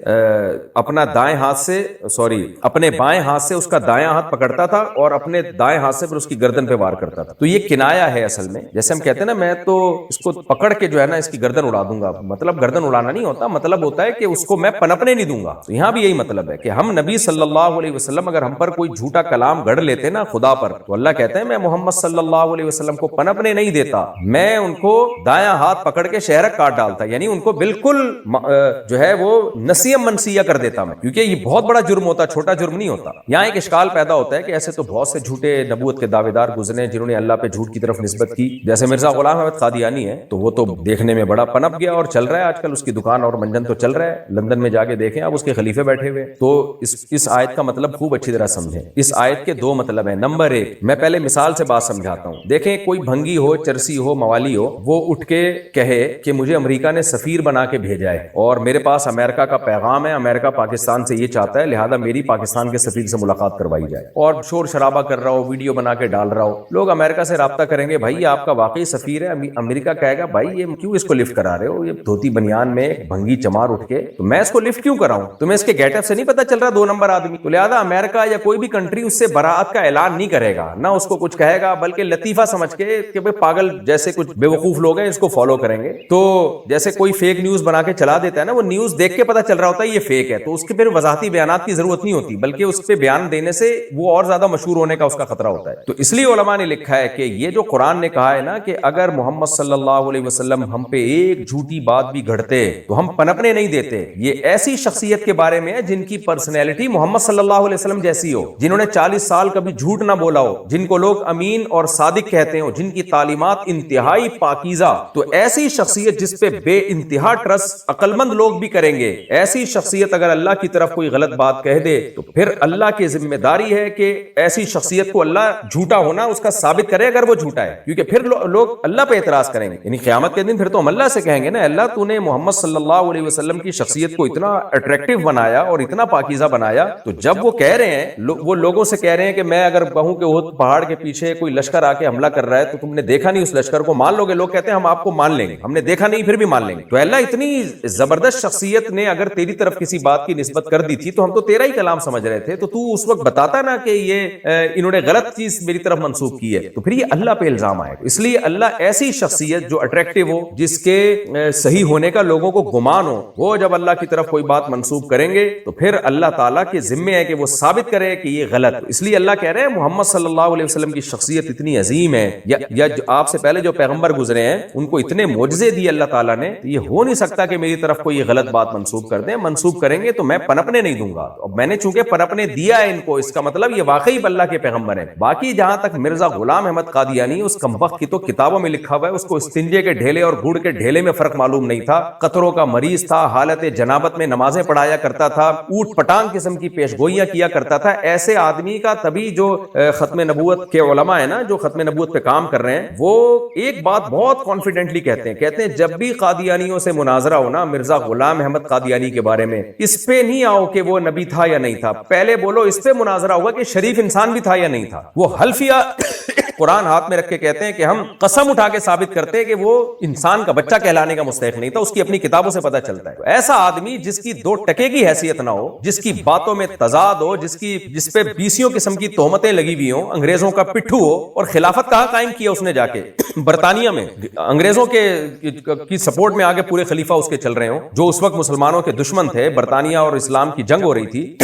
اپنے بائیں ہاتھ سے اس کا دایاں ہاتھ پکڑتا تھا اور اپنے دائیں ہاتھ سے پھر اس کی گردن پہ وار کرتا تھا. تو یہ کنایا ہے اصل میں, جیسے ہم کہتے ہیں نا میں تو اس کو پکڑ کے جو ہے نا اس کی گردن اڑا دوں گا, مطلب گردن اڑانا نہیں ہوتا, مطلب ہوتا ہے کہ اس کو میں پنپنے نہیں دوں گا. تو یہاں بھی یہی مطلب ہے کہ ہم نبی صلی اللہ علیہ وسلم اگر ہم پر کوئی جھوٹا کلام گڑھ لیتے نا خدا پر, تو اللہ کہتے ہیں میں محمد صلی اللہ علیہ وسلم کو پنپنے نہیں دیتا, میں ان کو دایاں ہاتھ پکڑ کے شہرک کاٹ ڈالتا, یعنی ان کو بالکل جو ہے وہ نسیم منسیہ کر دیتا میں, کیونکہ یہ بہت بڑا جرم ہوتا, چھوٹا جرم نہیں ہوتا. یہاں ایک اشکال پیدا ہوتا ہے کہ ایسے تو بہت سے جھوٹے نبوت کے دعوے دار گزرے جنہوں نے اللہ پہ جھوٹ کی طرف نسبت کی, جیسے مرزا غلام احمد قادیانی ہے, تو وہ تو دیکھنے میں بڑا پنپ گیا اور چل رہا ہے آج کل, اس کی دکان اور منجن تو چل رہا ہے, لندن میں جا کے دیکھیں آپ اس کے خلیفے بیٹھے ہوئے. تو اس آیت کا مطلب خوب اچھی طرح سمجھیں. اس آیت کے دو مطلب ہیں. نمبر ایک, میں پہلے مثال سے بات سمجھاتا ہوں. دیکھیں کوئی بھنگی ہو, چرسی ہو, موالی ہو, وہ اٹھ کے کہے کہ مجھے امریکہ نے سفیر بنا کے بھیجا ہے اور میرے پاس امریکہ کا پیغام ہے, امریکہ پاکستان سے یہ چاہتا ہے لہذا میری پاکستان کے سفیر سے ملاقات کروائی جائے, اور شور شرابہ کر رہا ہو, ویڈیو بنا کے ڈال رہا ہو. لوگ امریکہ سے رابطہ کریں گے, بھائی آپ کا واقعی سفیر ہے. امریکہ کہے گا بھائی یہ کیوں اس کو لفٹ کرا رہے ہو, یہ دھوتی بنیان میں بھنگی چمار اٹھ کے, تو میں اس کو لفٹ کیوں کراؤں, تمہیں اس کے گیٹ اپ سے نہیں پتا چل رہا 2 نمبر آدمی. تو لہذا امریکہ یا کوئی بھی کنٹری اس سے براعت کا اعلان نہیں کرے گا, نہ اس کو کچھ کہے گا, بلکہ لطیفہ سمجھ کے کہ بھائی پاگل جیسے کچھ بے وقوف لوگ ہیں اس کو فالو کریں گے. تو جیسے کوئی فیک نیوز بنا کے چلا دیتا ہے نا, وہ نیوز دیکھ کے پتا چل رہا ہوتا ہے یہ فیک ہے, تو اس کے پھر وضاحتی بیانات کی ضرورت نہیں ہوتی, بلکہ اس پہ بیان دینے سے وہ اور زیادہ مشہور ہونے کا اس کا خطرہ ہوتا ہے. تو اس لیے علماء نے لکھا ہے کہ یہ جو قرآن نے کہا ہے نا کہ اگر محمد صلی اللہ علیہ وسلم ہم پہ ایک جھوٹی بات بھی گھڑتے تو ہم پنپنے نہیں دیتے. یہ ایسی شخصیت کے بارے میں ہے جن کی پرسنالٹی محمد صلی اللہ علیہ وسلم جیسی ہو, جنہوں نے 40 سال کبھی جھوٹ نہ بولا ہو, جن کو لوگ امین اور صادق کہتے ہو, جن کی تعلیمات انتہائی پاکیزہ. تو ایسی شخصیت جس پہ بے انتہا ٹرسٹ عقل مند لوگ بھی کریں گے, ایسی شخصیت اگر اللہ کی طرف کوئی غلط بات کہہ دے تو پھر اللہ کی ذمہ داری ہے کہ ایسی شخصیت کو اللہ جھوٹا ہونا اس کا ثابت کرے اگر وہ جھوٹا ہے, کیونکہ پھر لوگ اللہ پہ اعتراض کریں گے. یعنی قیامت کے دن پھر تو ہم اللہ سے کہیں گے نا, اللہ تو نے محمد صلی اللہ علیہ وسلم کی شخصیت کو اتنا اٹریکٹیو بنایا اور اتنا پاکیزہ بنایا, تو جب وہ کہہ رہے ہیں, وہ لوگوں سے کہہ رہے ہیں کہ میں اگر کہوں کہ وہ پہاڑ کے پیچھے کوئی لشکر آ کے حملہ کر رہا ہے تو تم نے دیکھا نہیں اس لشکر کو, مان لو گے؟ لوگ کہتے ہیں ہم آپ کو مان لیں گے, ہم نے دیکھا نہیں پھر بھی مان لیں گے. تو اللہ اتنی زبردست شخصیت نے اگر تیری طرف کسی بات کی نسبت کر دی تھی تو ہم تو تیرا ہی کلام سمجھ رہے تھے, تو اس وقت بتاتا نا کہ یہ انہوں نے غلط چیز میری طرف منسوخ کی ہے, تو پھر یہ اللہ پہ الزام آئے. اس لیے اللہ ایسی شخصیت جو اٹریکٹیو ہو, جس کے صحیح ہونے کا لوگوں کو گمان ہو, وہ جب اللہ کی طرف کوئی بات منسوب کریں گے تو پھر اللہ تعالیٰ کے ذمے ہے کہ وہ ثابت کرے کہ یہ غلط. اس لیے اللہ کہہ رہے ہیں محمد صلی اللہ علیہ وسلم کی شخصیت اتنی عظیم ہے, یا آپ سے پہلے جو پیغمبر گزرے ہیں ان کو اتنے معجزے دیے اللہ تعالیٰ نے, یہ ہو نہیں سکتا کہ میری طرف کوئی یہ غلط بات منسوب کر دیں. منسوب کریں گے تو میں پنپنے نہیں دوں گا. اب میں نے چونکہ پنپنے دیا ہے ان کو, اس کا مطلب یہ واقعی اللہ کے پیغمبر ہیں. باقی جہاں تک مرزا غلام احمد قادیانی, اس کمبخت کی تو کتابوں میں لکھا ہوا ہے اس کو استنجے کے ڈھیلے اور گڑ کے ڈھیلے میں فرق معلوم نہیں تھا, قطروں کا مریض مریض تھا, حالت جنابت میں نمازیں پڑھایا کرتا تھا, اوٹ پٹانگ قسم کی پیش گوئیاں کیا کرتا تھا. ایسے آدمی کا تبھی جو ختم نبوت کے علماء ہیں نا, جو ختم نبوت پہ کام کر رہے ہیں, وہ ایک بات بہت کانفیڈنٹلی کہتے ہیں جب بھی قادیانیوں سے مناظرہ ہونا مرزا غلام احمد قادیانی کے بارے میں, اس پہ نہیں آؤ کہ وہ نبی تھا یا نہیں تھا, پہلے بولو اس پہ مناظرہ ہوگا کہ شریف انسان بھی تھا یا نہیں تھا. وہ حلفیہ قرآن ہاتھ میں رکھ کے کہتے ہیں کہ ہم قسم اٹھا کے ثابت کرتے ہیں کہ وہ انسان کا بچہ کہلانے کا مستحق نہیں تھا, اس کی اپنی کتابوں سے پتہ چلتا ہے. ایسا آدمی جس کی 2 ٹکے کی حیثیت نہ ہو, جس کی باتوں میں تضاد ہو, جس پہ 20 قسم کی تہمتیں لگی ہوئی ہوں, انگریزوں کا پٹھو ہو, اور خلافت کہاں قائم کیا اس نے جا کے برطانیہ میں, انگریزوں کی سپورٹ میں آگے پورے خلیفہ اس کے چل رہے ہوں, جو اس وقت مسلمانوں کے دشمن تھے, برطانیہ اور اسلام کی جنگ ہو رہی تھی.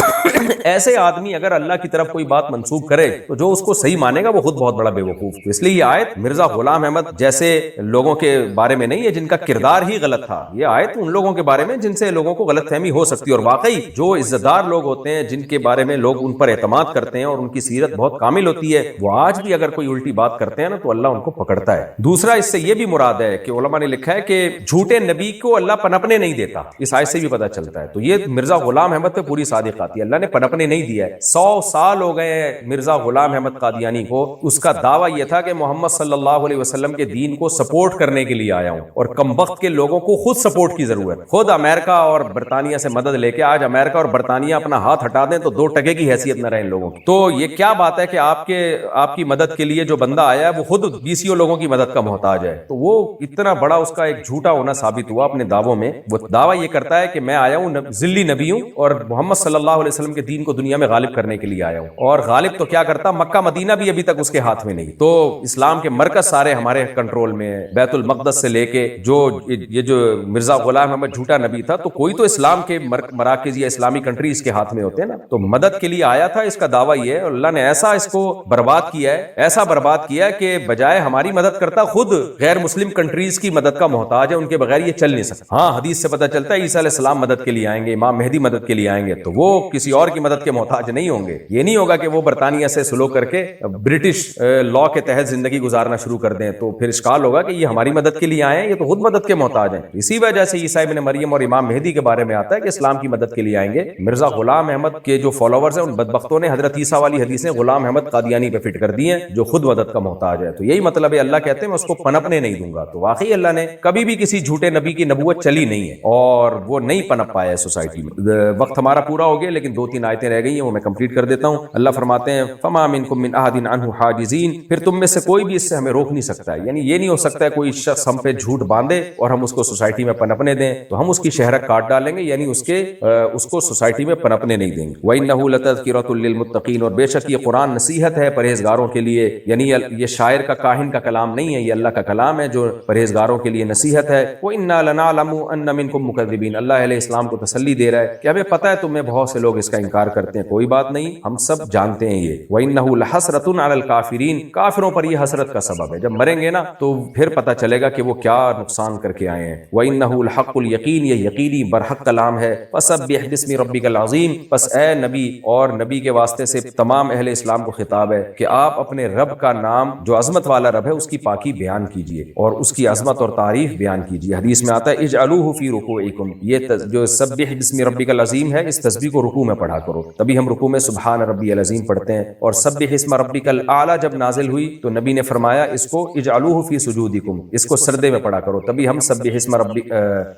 ایسے آدمی اگر اللہ کی طرف کوئی بات منسوب کرے تو جو اس کو صحیح مانے گا وہ خود بہت بڑا بے وقوف. اس لیے یہ آیت مرزا غلام احمد جیسے لوگوں کے بارے میں نہیں ہے جن کا کردار ہی غلط تھا, یہ آیت ان لوگوں کے بارے میں جن سے لوگوں کو غلط فہمی ہو سکتی ہے. اور واقعی جو عزت دار لوگ ہوتے ہیں, جن کے بارے میں لوگ ان پر اعتماد کرتے ہیں اور ان کی سیرت بہت کامل ہوتی ہے, وہ آج بھی اگر کوئی الٹی بات کرتے ہیں نا تو اللہ ان کو پکڑتا ہے. دوسرا اس سے یہ بھی مراد ہے کہ علماء نے لکھا ہے کہ جھوٹے نبی کو اللہ پنپنے نہیں دیتا, اس آیت سے بھی پتہ چلتا ہے. تو یہ مرزا غلام احمد پہ پوری صادق آتی ہے, اللہ نے پنپنے نہیں دیا ہے. 100 سال ہو گئے مرزا غلام احمد قادیانی کو, اس کا دعویٰ یہ تھا کہ محمد صلی اللہ علیہ وسلم کے دین کو سپورٹ کرنے کے لیے آیا ہوں, اور کم وقت کے لوگوں کو خود سپورٹ کی ضرورت, خود امریکہ اور برطانیہ سے مدد لے کے. آج امریکہ اور برطانیہ اپنا ہاتھ ہٹا دیں تو 2 ٹکے کی حیثیت نہ رہے ان لوگوں کی. تو یہ کیا بات ہے کہ آپ کی مدد کے لیے جو بندہ آیا ہے وہ خود 20 لوگوں کی مدد کا محتاج ہے. تو وہ اتنا بڑا اس کا ایک جھوٹا ہونا ثابت ہوا اپنے دعووں میں. وہ دعویٰ یہ کرتا ہے کہ میں آیا ہوں ذلی نبی ہوں اور محمد صلی اللہ علیہ وسلم کے دین کو دنیا میں غالب کرنے کے لیے آیا ہوں. اور غالب تو کیا کرتا, مکہ مدینہ بھی ابھی تک اس کے ہاتھ میں نہیں. تو اسلام کے مرکز سارے ہمارے کنٹرول میں, بیت المقدس سے لے کے جو مرزا غلام احمد جھوٹا نبی تھا, تو کوئی تو اسلام کے مراکز یا اسلامی کنٹری اس کے ہاتھ میں ہوتے ہیں نا. تو مدد کے لیے آیا تھا, اس کا دعویٰ یہ ہے, اور اللہ نے ایسا اس کو برباد کیا ہے, ایسا برباد کیا کہ بجائے ہماری مدد کرتا خود غیر مسلم کنٹریز کی مدد کا محتاج ہے, ان کے بغیر یہ چل نہیں سکتا. ہاں حدیث سے پتہ چلتا ہے عیسیٰ علیہ السلام مدد کے لیے آئیں گے, امام مہدی مدد کے لیے آئیں گے, تو وہ کسی اور کی مدد کے محتاج نہیں ہوں گے. یہ نہیں ہوگا کہ وہ برطانیہ سے سلو کر کے برٹش لا کے تحت زندگی گزارنا شروع کر دیں, تو پھر اشکال ہوگا کہ یہ ہماری مدد کے لیے آئے ہیں, یہ تو خود مدد کے محتاج ہیں. اسی وجہ سے عیسیٰ ابن مریم اور امام مہدی کے بارے میں آتا ہے کہ اسلام کی مدد کے لیے آئیں گے. مرزا غلام احمد کے جو فالوورز ہیں ان بدبختوں نے حضرت عیسیٰ والی حدیثیں غلام احمد قادیانی پہ فٹ کر دی ہیں, جو خود مدد کا محتاج ہے. تو یہی مطلب ہے, اللہ کہتے ہیں میں اس کو پنپنے نہیں دوں گا. تو واقعی اللہ نے کبھی بھی کسی جھوٹے نبی کی نبوت چلی نہیں ہے, اور وہ نہیں پنپ پایا ہے سوسائٹی میں. وقت ہمارا پورا ہو گیا, لیکن 2-3 آیتیں رہ گئی ہیں, وہ میں کمپلیٹ کر دیتا ہوں. اللہ فرماتے ہیں فما منکم من احد عنہ حاجزین, پھر تم میں سے کوئی بھی اس سے ہمیں روک نہیں سکتا ہے. یعنی یہ نہیں ہو سکتا ہے کوئی شخص ہم پہ جھوٹ باندھے اور ہم اس کو سوسائٹی میں پنپنے دیں, تو ہم اس کی شہرت کاٹ ڈالیں گے, یعنی اس کو سوسائٹی میں پنپنے نہیں دیں گے. وَإِنَّهُ لَتَذْكِرَةٌ لِّلْمُتَّقِينَ, اور بے شک یہ قرآن نصیحت ہے پرہیزگاروں کے لیے. یعنی یہ شاعر کا کاہن کا کلام نہیں ہے, یہ اللہ کا کلام ہے جو پرہیزگاروں کے لیے نصیحت ہے. وَإِنَّا لَنَعْلَمُ أَنَّ مِنكُم مُكَذِّبِينَ, اللہ علیہ السلام کو تسلی دے رہا ہے کہ ہمیں پتہ ہے تم میں بہت سے لوگ اس کا انکار کرتے ہیں, کوئی بات نہیں, ہم سب جانتے ہیں یہ. وَإِنَّهُ لَحَسْرَةٌ عَلَى الْكَافِرِينَ, کافروں پر یہ حسرت کا سبب ہے, جب مریں گے نا تو پھر پتہ چلے گا کہ وہ کیا نقصان کر کے آئے ہیں. وَإِنَّهُ لَحَقُّ الْيَقِينِ, یہ یقینی برحق کلام ہے. فَسَبِّحْ بِاسْمِ رَبِّكَ الْعَظِيمِ, پس اے نبی اور نبی کے واسطے سے تمام اہل اسلام کو خطاب ہے کہ آپ اپنے رب کا نام جو عظمت والا رب ہے اس کی پاکی بیان کیجئے اور اس کی عظمت اور تعریف بیان کیجئے. حدیث میں آتا ہے اجعلوہ فی رکوعکم, یہ جو سبح باسم ربک العظیم ہے اس تسبیح کو رکوع میں پڑھا کرو. تبھی ہم رکوع میں سبحان ربی العظیم پڑھتے ہیں. اور سبح اسم ربک الاعلی جب نازل ہوئی تو نبی نے فرمایا اس کو اجعلوہ فی سجودکم, اس کو سجدے میں پڑھا کرو. تبھی ہم سبح اسم ربی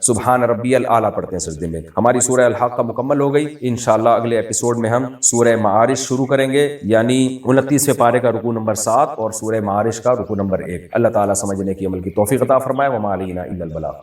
سبحان ربی الاعلی پڑھتے ہیں سجدے میں. ہماری سورہ الحاقہ مکمل ہو گئی. انشاءاللہ اگلے ایپیسوڈ میں ہم سورہ معارج شروع کریں گے, یعنی 29ویں پارے کا رکوع نمبر 7 اور سورہ معارج کا رکوع نمبر 1. اللہ تعالیٰ سمجھنے کی عمل کی توفیق عطا فرمائے. وما علینا الا البلاغ.